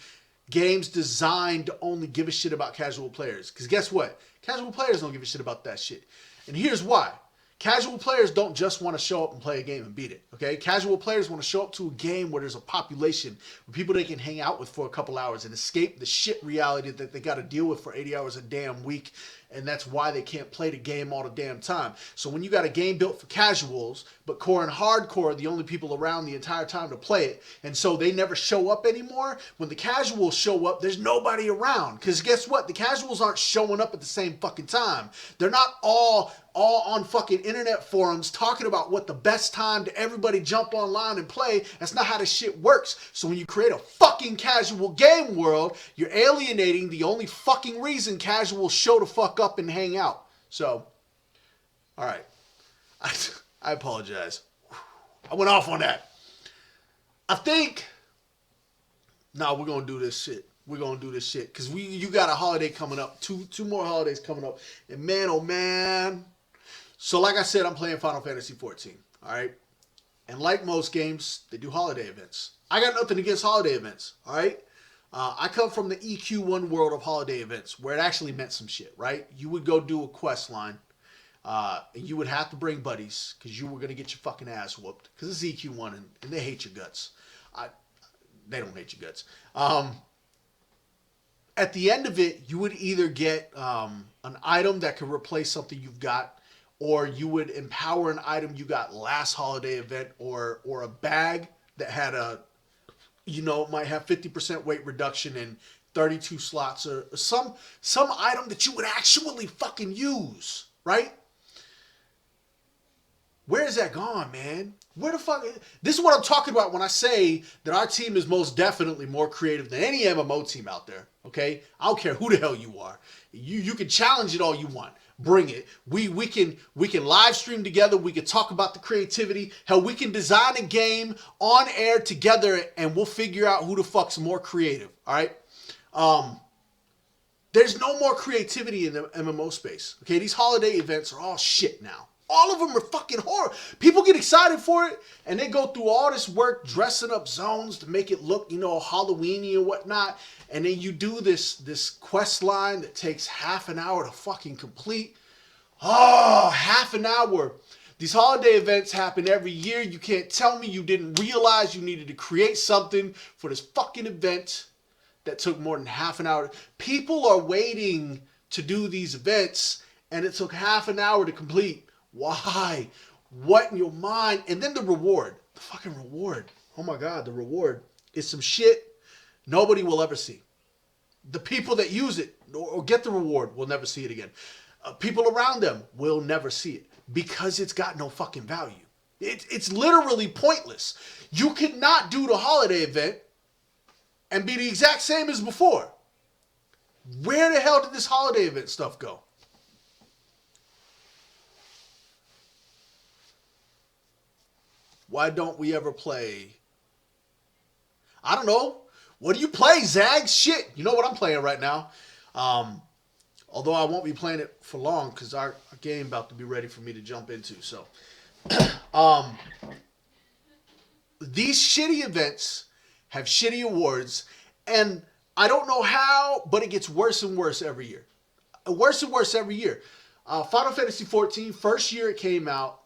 games designed to only give a shit about casual players. Because guess what? Casual players don't give a shit about that shit. And here's why. Casual players don't just want to show up and play a game and beat it, okay? Casual players want to show up to a game where there's a population, with people they can hang out with for a couple hours and escape the shit reality that they got to deal with for 80 hours a damn week, and that's why they can't play the game all the damn time. So when you got a game built for casuals, but core and hardcore are the only people around the entire time to play it, and so they never show up anymore, when the casuals show up, there's nobody around. Because guess what? The casuals aren't showing up at the same fucking time. They're not all on fucking internet forums talking about what the best time to everybody jump online and play. That's not how this shit works. So when you create a fucking casual game world, you're alienating the only fucking reason casuals show the fuck up and hang out. So, alright. I apologize. I went off on that. I think, we're going to do this shit. We're going to do this shit. Because you got a holiday coming up. Two more holidays coming up. And man, oh man. So like I said, I'm playing Final Fantasy 14. Alright? And like most games, they do holiday events. I got nothing against holiday events. Alright? I come from the EQ1 world of holiday events, where it actually meant some shit, right? You would go do a quest line. And you would have to bring buddies, because you were going to get your fucking ass whooped. Because it's EQ1, and they hate your guts. They don't hate your guts. At the end of it, you would either get an item that could replace something you've got, or you would empower an item you got last holiday event, or a bag that had might have 50% weight reduction and 32 slots, or some item that you would actually fucking use, right? Where is that gone, man? Where the fuck? This is what I'm talking about when I say that our team is most definitely more creative than any MMO team out there. Okay, I don't care who the hell you are. You can challenge it all you want. Bring it. We can live stream together. We can talk about the creativity. Hell, we can design a game on air together, and we'll figure out who the fuck's more creative. All right. There's no more creativity in the MMO space. Okay, these holiday events are all shit now. All of them are fucking horror. People get excited for it, and they go through all this work dressing up zones to make it look, Halloweeny and whatnot. And then you do this quest line that takes half an hour to fucking complete. Oh, half an hour. These holiday events happen every year. You can't tell me you didn't realize you needed to create something for this fucking event that took more than half an hour. People are waiting to do these events, and it took half an hour to complete. Why? What in your mind? And then the reward. The fucking reward. Oh my God, the reward is some shit nobody will ever see. The people that use it or get the reward will never see it again. People around them will never see it because it's got no fucking value. It's literally pointless. You could not do the holiday event and be the exact same as before. Where the hell did this holiday event stuff go? Why don't we ever play? I don't know. What do you play, Zag? Shit. You know what I'm playing right now. Although I won't be playing it for long because our game about to be ready for me to jump into. So, these shitty events have shitty awards, and I don't know how, but it gets worse and worse every year. Worse and worse every year. Final Fantasy XIV, first year it came out,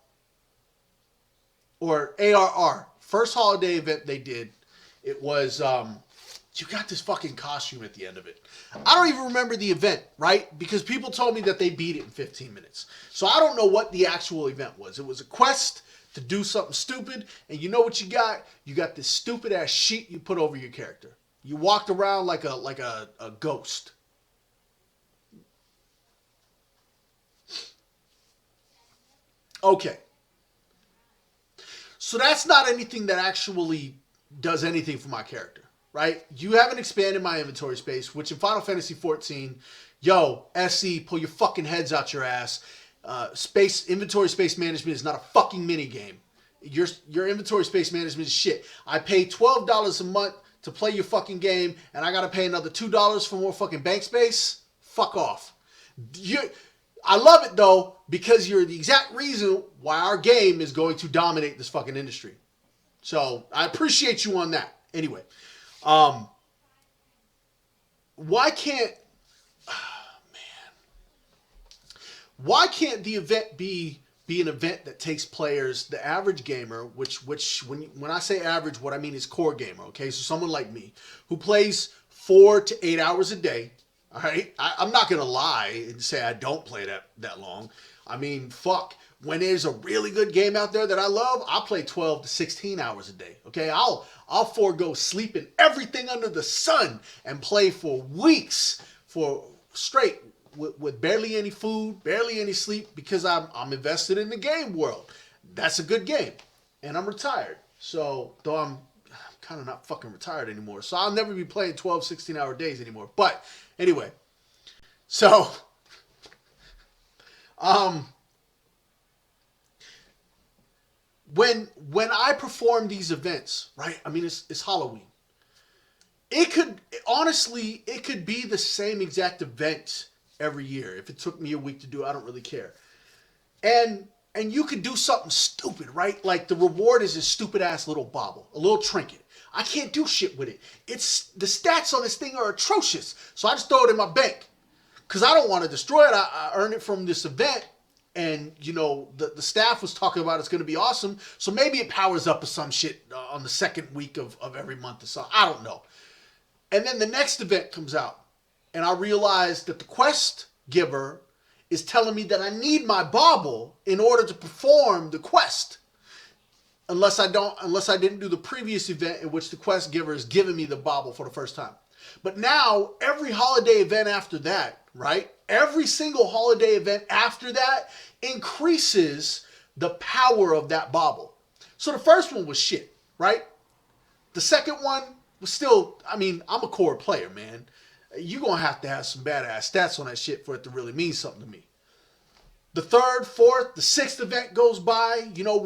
or ARR, first holiday event they did, it was, you got this fucking costume at the end of it. I don't even remember the event, right? Because people told me that they beat it in 15 minutes. So I don't know what the actual event was. It was a quest to do something stupid, and you know what you got? You got this stupid ass sheet you put over your character. You walked around like a ghost. Okay. So that's not anything that actually does anything for my character, right? You haven't expanded my inventory space, which in Final Fantasy XIV, yo, SE, pull your fucking heads out your ass. Inventory space management is not a fucking mini game. Your inventory space management is shit. I pay $12 a month to play your fucking game, and I gotta pay another $2 for more fucking bank space. Fuck off. I love it though because you're the exact reason why our game is going to dominate this fucking industry. So I appreciate you on that. Anyway, why can't why can't the event be an event that takes players, the average gamer, which when I say average, what I mean is core gamer, okay? So someone like me who plays 4 to 8 hours a day, all right? I'm not going to lie and say I don't play that long. I mean, fuck. When there's a really good game out there that I love, I'll play 12 to 16 hours a day, okay? I'll forego sleep and everything under the sun and play for weeks for straight with barely any food, barely any sleep because I'm invested in the game world. That's a good game. And I'm retired. So, though I'm kind of not fucking retired anymore. So I'll never be playing 12, 16-hour days anymore. But anyway, so when I perform these events, right? I mean, it's Halloween. It could be the same exact event every year. If it took me a week to do, I don't really care. And you could do something stupid, right? Like the reward is a stupid ass little bauble, a little trinket. I can't do shit with it. It's the stats on this thing are atrocious. So I just throw it in my bank because I don't want to destroy it. I earned it from this event, and the staff was talking about it's going to be awesome. So maybe it powers up or some shit on the second week of every month or so. I don't know. And then the next event comes out, and I realize that the quest giver is telling me that I need my bauble in order to perform the quest. Unless I didn't do the previous event in which the quest giver is giving me the bauble for the first time. But now, every holiday event after that, right? Every single holiday event after that increases the power of that bauble. So the first one was shit, right? The second one was still, I mean, I'm a core player, man. You're going to have some badass stats on that shit for it to really mean something to me. The third, fourth, the sixth event goes by. You know,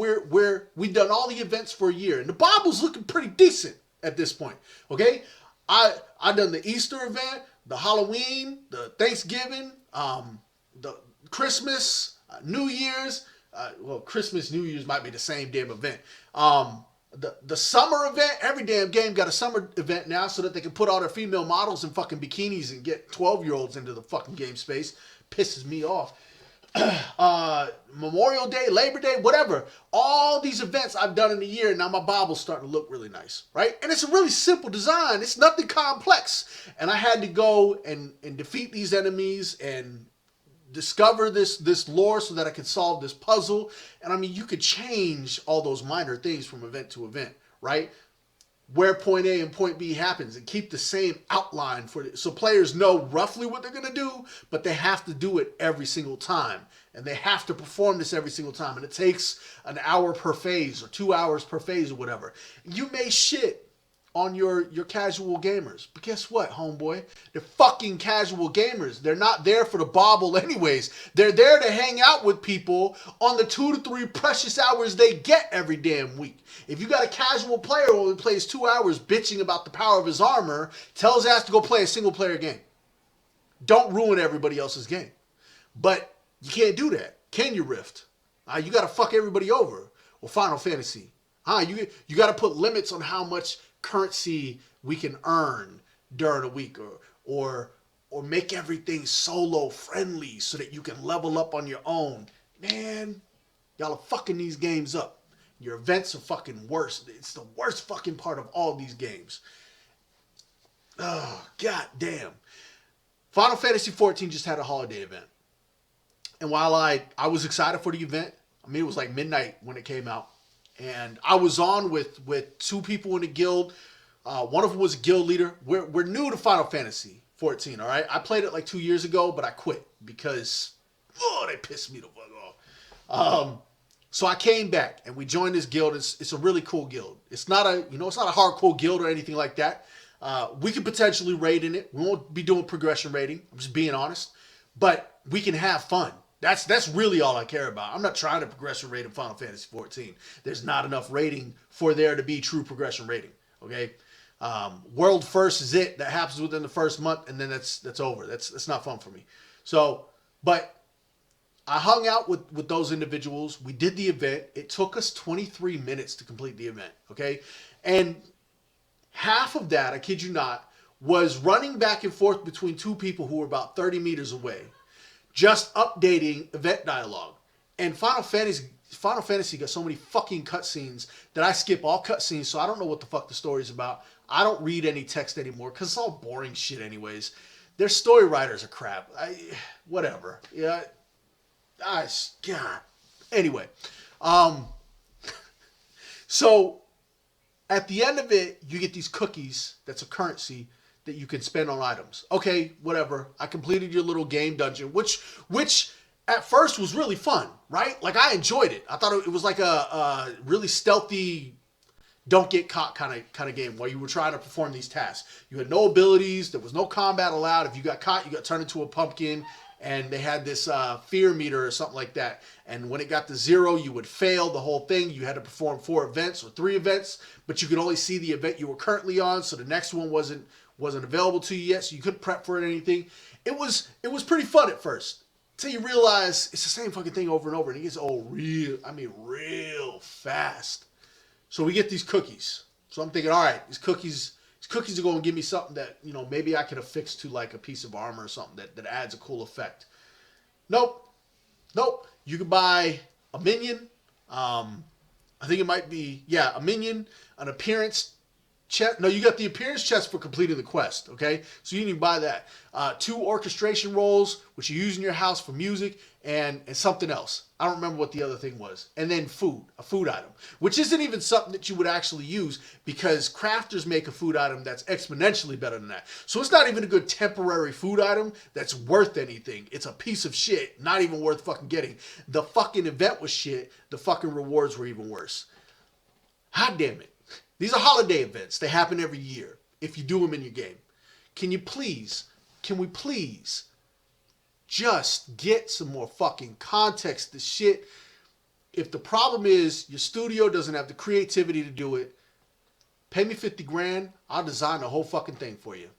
we've done all the events for a year, and the Bible's looking pretty decent at this point. Okay, I done the Easter event, the Halloween, the Thanksgiving, the Christmas, New Year's. Well, Christmas, New Year's might be the same damn event. The summer event, every damn game got a summer event now so that they can put all their female models in fucking bikinis and get 12-year-olds into the fucking game space. Pisses me off. Memorial Day, Labor Day, whatever. All these events I've done in a year, and now my Bible's starting to look really nice, right? And it's a really simple design. It's nothing complex. And I had to go and defeat these enemies and discover this lore so that I could solve this puzzle. And I mean, you could change all those minor things from event to event, right? Where point A and point B happens and keep the same outline for it. So players know roughly what they're going to do, but they have to do it every single time. And they have to perform this every single time. And it takes an hour per phase or 2 hours per phase or whatever. You may shit on your casual gamers. But guess what, homeboy? They're fucking casual gamers. They're not there for the bauble anyways. They're there to hang out with people on the 2 to 3 precious hours they get every damn week. If you got a casual player who only plays 2 hours bitching about the power of his armor, tell his ass to go play a single player game. Don't ruin everybody else's game. But you can't do that. Can you, Rift? You got to fuck everybody over. Or Final Fantasy. You got to put limits on how much currency we can earn during a week, or make everything solo friendly so that you can level up on your own. Man, y'all are fucking these games up. Your events are fucking worse. It's the worst fucking part of all these games. Oh, god damn. Final Fantasy 14 just had a holiday event. And while I was excited for the event, I mean, it was like midnight when it came out. And I was on with 2 people in the guild. One of them was a guild leader. We're new to Final Fantasy 14, all right? I played it like 2 years ago, but I quit because, they pissed me the fuck off. So I came back and we joined this guild. It's a really cool guild. It's not a hardcore guild or anything like that. We could potentially raid in it. We won't be doing progression raiding. I'm just being honest. But we can have fun. That's really all I care about. I'm not trying to progression rate in Final Fantasy 14. There's not enough rating for there to be true progression rating. Okay, world first is it. That happens within the first month, and then that's over. That's not fun for me. So, but I hung out with those individuals. We did the event. It took us 23 minutes to complete the event. Okay, and half of that, I kid you not, was running back and forth between 2 people who were about 30 meters away, just updating event dialogue. And Final Fantasy got so many fucking cutscenes that I skip all cutscenes, so I don't know what the fuck the story's about. I don't read any text anymore because it's all boring shit anyways. Their story writers are crap. Whatever. Yeah. God. Anyway. So at the end of it, you get these cookies. That's a currency that you can spend on items. Okay, whatever. I completed your little game dungeon, which at first was really fun, right? Like, I enjoyed it. I thought it was like a really stealthy, don't get caught kind of game where you were trying to perform these tasks. You had no abilities. There was no combat allowed. If you got caught, you got turned into a pumpkin. And they had this fear meter or something like that. And when it got to 0, you would fail the whole thing. You had to perform 4 events or 3 events, but you could only see the event you were currently on, so the next one wasn't available to you yet, so you couldn't prep for it or anything. It was pretty fun at first, until you realize it's the same fucking thing over and over, and it gets real fast. So we get these cookies. So I'm thinking, all right, these cookies are going to give me something that, maybe I could affix to like a piece of armor or something that adds a cool effect. Nope. You can buy a minion. I think it might be, a minion, an appearance chest. No, you got the appearance chest for completing the quest. Okay, so you need to buy that. 2 orchestration rolls, which you use in your house for music, and something else. I don't remember what the other thing was. And then food, a food item, which isn't even something that you would actually use because crafters make a food item that's exponentially better than that. So it's not even a good temporary food item that's worth anything. It's a piece of shit, not even worth fucking getting. The fucking event was shit. The fucking rewards were even worse. God damn it. These are holiday events. They happen every year if you do them in your game. Can we please just get some more fucking context to shit? If the problem is your studio doesn't have the creativity to do it, pay me 50 grand, I'll design the whole fucking thing for you.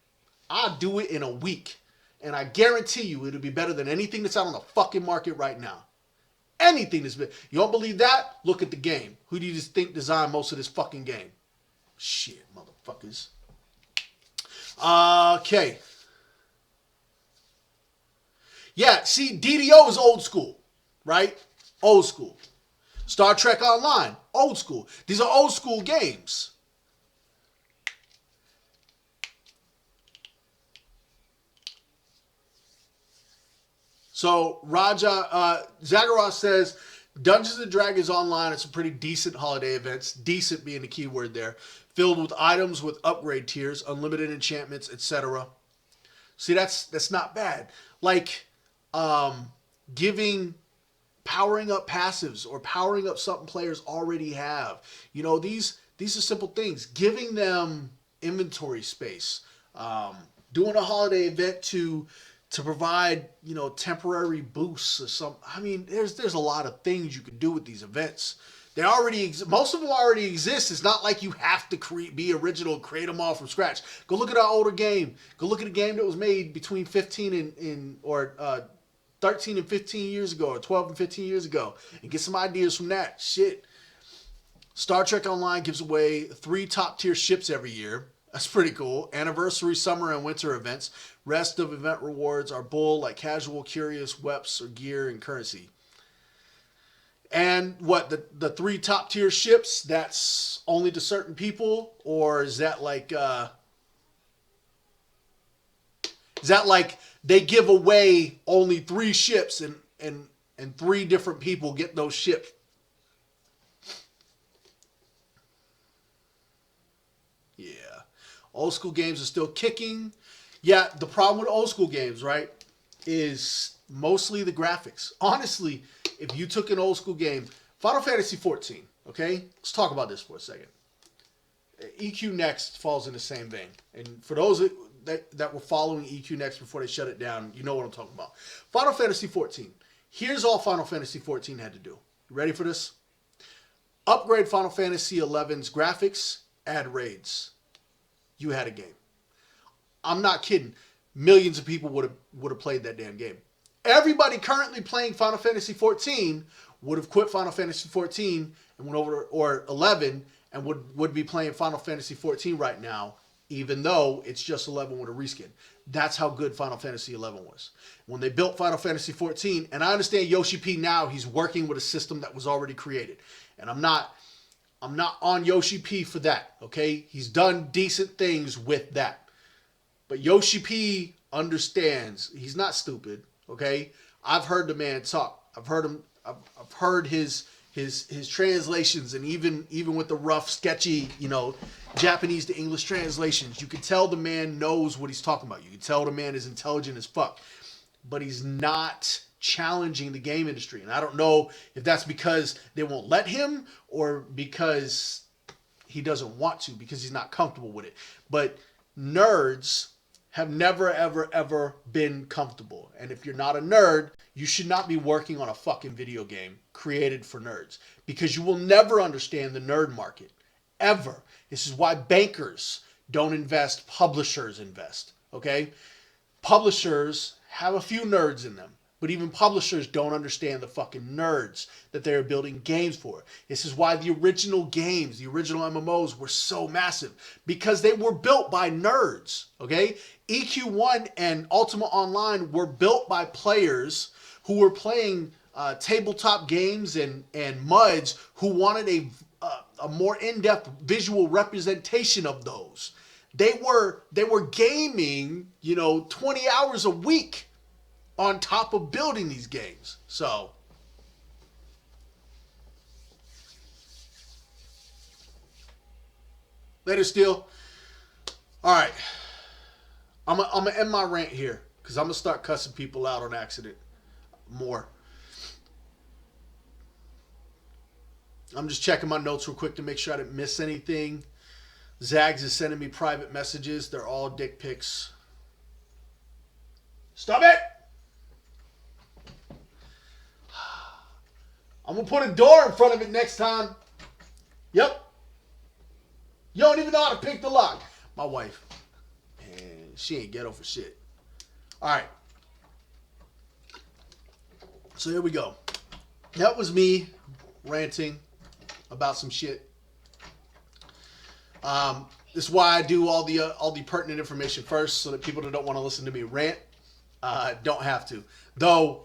I'll do it in a week. And I guarantee you it'll be better than anything that's out on the fucking market right now. Anything that's been. You don't believe that? Look at the game. Who do you just think designed most of this fucking game? Shit, motherfuckers. Okay. Yeah, see, DDO is old school, right? Old school. Star Trek Online, old school. These are old school games. So Zagaros says, Dungeons & Dragons Online, it's a pretty decent holiday events. Decent being the key word there. Filled with items with upgrade tiers, unlimited enchantments, etc. See, that's not bad. Like, powering up passives or powering up something players already have. You know, these are simple things. Giving them inventory space. Doing a holiday event to provide, you know, temporary boosts or something. I mean, there's a lot of things you can do with these events. They already most of them already exist. It's not like you have to be original and create them all from scratch. Go look at our older game. Go look at a game that was made between 15 or 13 and 15 years ago, or 12 and 15 years ago, and get some ideas from that. Shit. Star Trek Online gives away 3 top-tier ships every year. That's pretty cool. Anniversary, summer, and winter events. Rest of event rewards are bull, like casual, curious, weps, or gear and currency. And what, the 3 top-tier ships, that's only to certain people? Or is that like they give away only 3 ships and 3 different people get those ships? Yeah. Old school games are still kicking. Yeah, the problem with old school games, right, is mostly the graphics. Honestly, if you took an old school game, Final Fantasy XIV, okay? Let's talk about this for a second. EQ Next falls in the same vein. And for those that were following EQ Next before they shut it down, you know what I'm talking about. Final Fantasy XIV. Here's all Final Fantasy XIV had to do. You ready for this? Upgrade Final Fantasy XI's graphics, add raids. You had a game. I'm not kidding. Millions of people would have played that damn game. Everybody currently playing Final Fantasy XIV would have quit Final Fantasy XIV and went over or 11 and would be playing Final Fantasy XIV right now, even though it's just 11 with a reskin. That's how good Final Fantasy XI was. When they built Final Fantasy XIV, and I understand Yoshi P now, he's working with a system that was already created. And I'm not on Yoshi P for that, okay? He's done decent things with that. But Yoshi P understands. He's not stupid, okay? I've heard the man talk. I've heard his translations, and even with the rough, sketchy, Japanese to English translations, you can tell the man knows what he's talking about. You can tell the man is intelligent as fuck. But he's not challenging the game industry. And I don't know if that's because they won't let him or because he doesn't want to, because he's not comfortable with it. But nerds have never, ever, ever been comfortable. And if you're not a nerd, you should not be working on a fucking video game created for nerds, because you will never understand the nerd market. Ever. This is why bankers don't invest, publishers invest. Okay? Publishers have a few nerds in them, but even publishers don't understand the fucking nerds that they're building games for. This is why the original games, the original MMOs were so massive, because they were built by nerds, okay? EQ1 and Ultima Online were built by players who were playing tabletop games and MUDs who wanted a more in-depth visual representation of those. They were gaming, 20 hours a week on top of building these games. So later, still. All right, I'm gonna end my rant here because I'm gonna start cussing people out on accident more. I'm just checking my notes real quick to make sure I didn't miss anything. Zags is sending me private messages. They're all dick pics. Stop it! I'm gonna put a door in front of it next time. Yep. You don't even know how to pick the lock. My wife, man, she ain't ghetto for shit. All right. So here we go. That was me ranting about some shit. This is why I do all the pertinent information first, so that people that don't want to listen to me rant don't have to. Though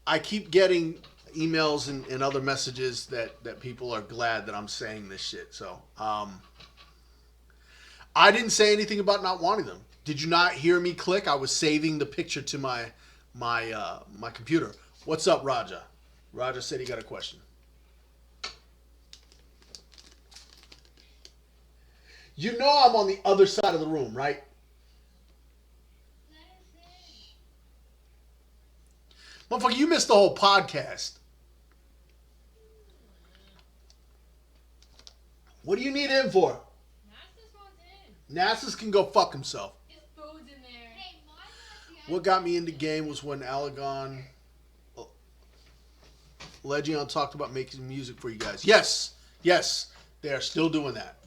I keep getting emails and other messages that people are glad that I'm saying this shit. So I didn't say anything about not wanting them. Did you not hear me click? I was saving the picture to my computer. What's up, Raja? Raja said he got a question. You know I'm on the other side of the room, right? Motherfucker, you missed the whole podcast. What do you need in for? Nasus wants in. Nasus can go fuck himself. His food's in there. Hey, what got me into game was when Legion talked about making music for you guys. Yes, they are still doing that.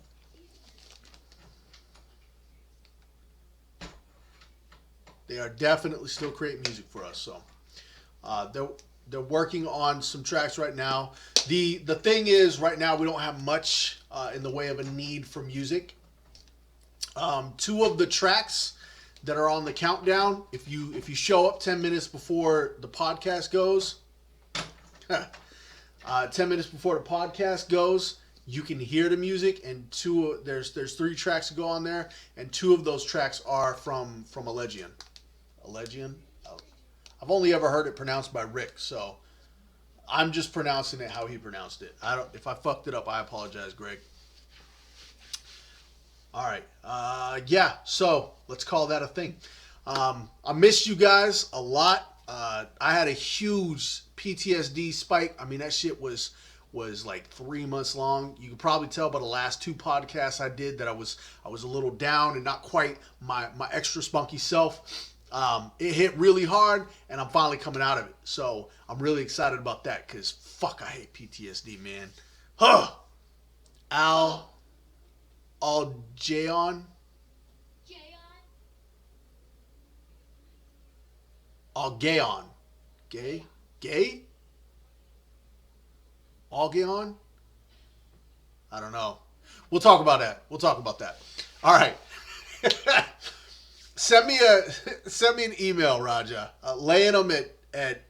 They are definitely still creating music for us. So they're working on some tracks right now. The thing is, right now we don't have much in the way of a need for music. Two of the tracks that are on the countdown, if you show up 10 minutes before the podcast goes, 10 minutes before the podcast goes, you can hear the music, and there's 3 tracks to go on there, and 2 of those tracks are from Allegion. Allegion? I've only ever heard it pronounced by Rick, so I'm just pronouncing it how he pronounced it. If I fucked it up, I apologize, Greg. All right. Yeah, so let's call that a thing. I missed you guys a lot. I had a huge PTSD spike. I mean, that shit was like 3 months long. You can probably tell by the last 2 podcasts I did that I was a little down and not quite my extra spunky self. It hit really hard, and I'm finally coming out of it. So I'm really excited about that because fuck, I hate PTSD, man. Huh. Jayon. Gaon. Gay? Gaon? I don't know. We'll talk about that. All right. Send me an email, Raja. Laying them at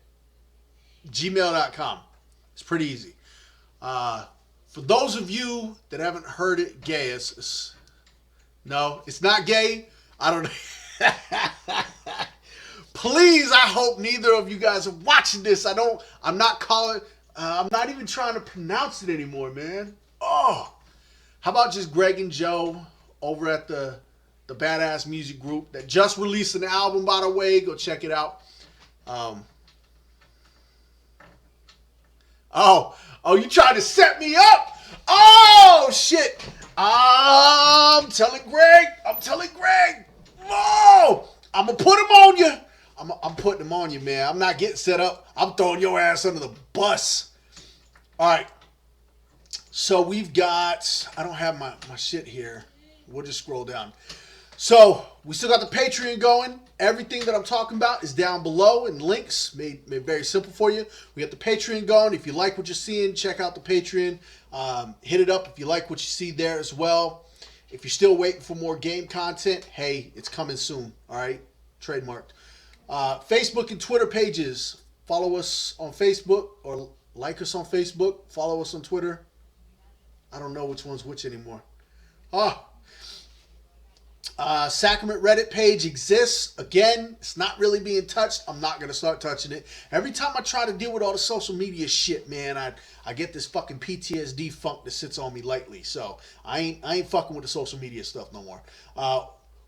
gmail.com. It's pretty easy. For those of you that haven't heard it, gay. No, it's not gay. I don't know. Please, I hope neither of you guys are watching this. I'm not even trying to pronounce it anymore, man. Oh, how about just Greg and Joe over at the Badass Music Group that just released an album, by the way. Go check it out. You trying to set me up? Oh, shit. I'm telling Greg. Oh, I'm going to put him on you. I'm putting him on you, man. I'm not getting set up. I'm throwing your ass under the bus. All right. So we've got, I don't have my shit here. We'll just scroll down. So we still got the Patreon going. Everything that I'm talking about is down below in links, made very simple for you. We got the Patreon going. If you like what you're seeing, check out the Patreon. Hit it up if you like what you see there as well. If you're still waiting for more game content, hey, it's coming soon. All right, trademarked. Facebook and Twitter pages. Follow us on Facebook or like us on Facebook. Follow us on Twitter. I don't know which one's which anymore. Oh, Sacrament Reddit page exists. Again, it's not really being touched. I'm not going to start touching it. Every time I try to deal with all the social media shit, man, I get this fucking PTSD funk that sits on me lightly. So I ain't fucking with the social media stuff no more.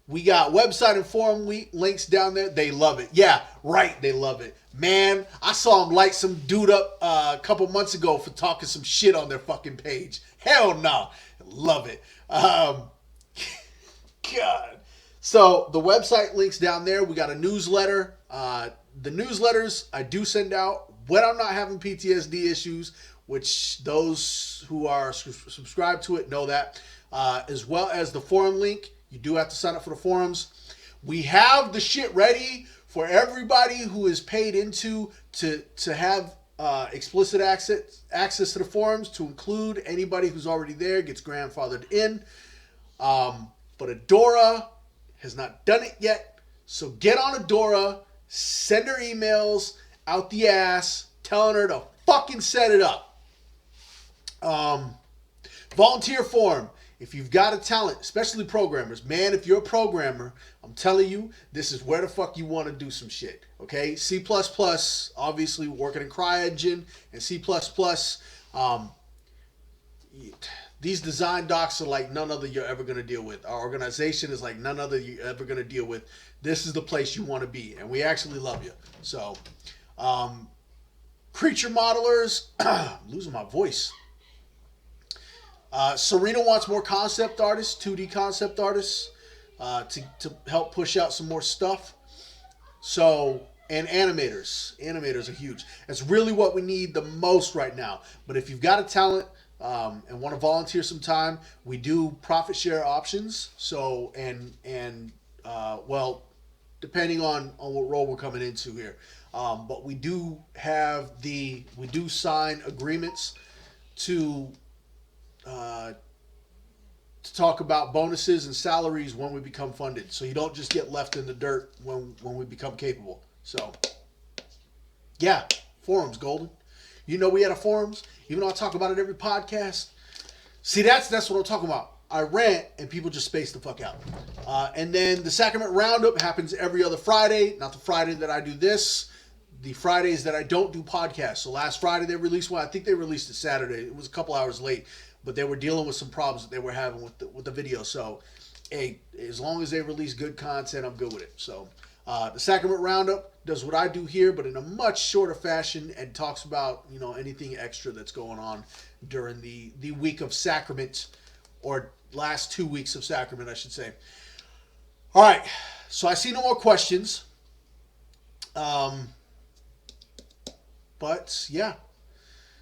We got website and forum links down there. They love it. Yeah, right. They love it. Man, I saw them light some dude up a couple months ago for talking some shit on their fucking page. Hell no. Love it. God. So the website links down there. We got a newsletter. The newsletters I do send out when I'm not having PTSD issues, which those who are subscribed to it know that, as well as the forum link. You do have to sign up for the forums. We have the shit ready for everybody who is paid into to have explicit access to the forums, to include anybody who's already there, gets grandfathered in. But Adora has not done it yet. So get on Adora, send her emails out the ass, telling her to fucking set it up. Volunteer form. If you've got a talent, especially programmers, man, if you're a programmer, I'm telling you, this is where the fuck you want to do some shit. Okay? C++, obviously working in CryEngine, and C++, these design docs are like none other you're ever going to deal with. Our organization is like none other you're ever going to deal with. This is the place you want to be, and we actually love you. So, creature modelers, I'm losing my voice. Serena wants more concept artists, 2D concept artists, to help push out some more stuff. So, and animators. Animators are huge. That's really what we need the most right now. But if you've got a talent and want to volunteer some time, we do profit share options. So, well, depending on what role we're coming into here. But we do sign agreements to talk about bonuses and salaries when we become funded. So you don't just get left in the dirt when we become capable. So, yeah, forums, Golden. You know we had a forums, even though I talk about it every podcast. See, that's what I'm talking about. I rant and people just space the fuck out. And then the Sacrament Roundup happens every other Friday. Not the Friday that I do this. The Fridays that I don't do podcasts. So last Friday they released one. I think they released it Saturday. It was a couple hours late. But they were dealing with some problems that they were having with the video. So, hey, as long as they release good content, I'm good with it. So, the Sacrament Roundup does what I do here, but in a much shorter fashion, and talks about anything extra that's going on during the week of Sacrament, or last 2 weeks of Sacrament, I should say. All right, so I see no more questions. But yeah.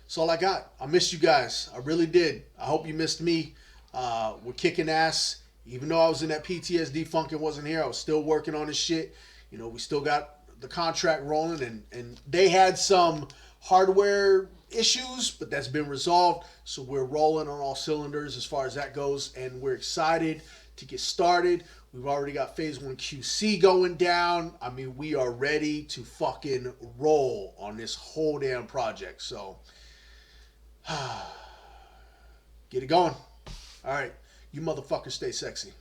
That's all I got. I missed you guys. I really did. I hope you missed me. We're kicking ass. Even though I was in that PTSD funk and wasn't here, I was still working on this shit. We still got the contract rolling, and they had some hardware issues, but that's been resolved. So we're rolling on all cylinders as far as that goes, and we're excited to get started. We've already got phase 1 QC going down. I mean, we are ready to fucking roll on this whole damn project. So, get it going. All right. You motherfuckers stay sexy.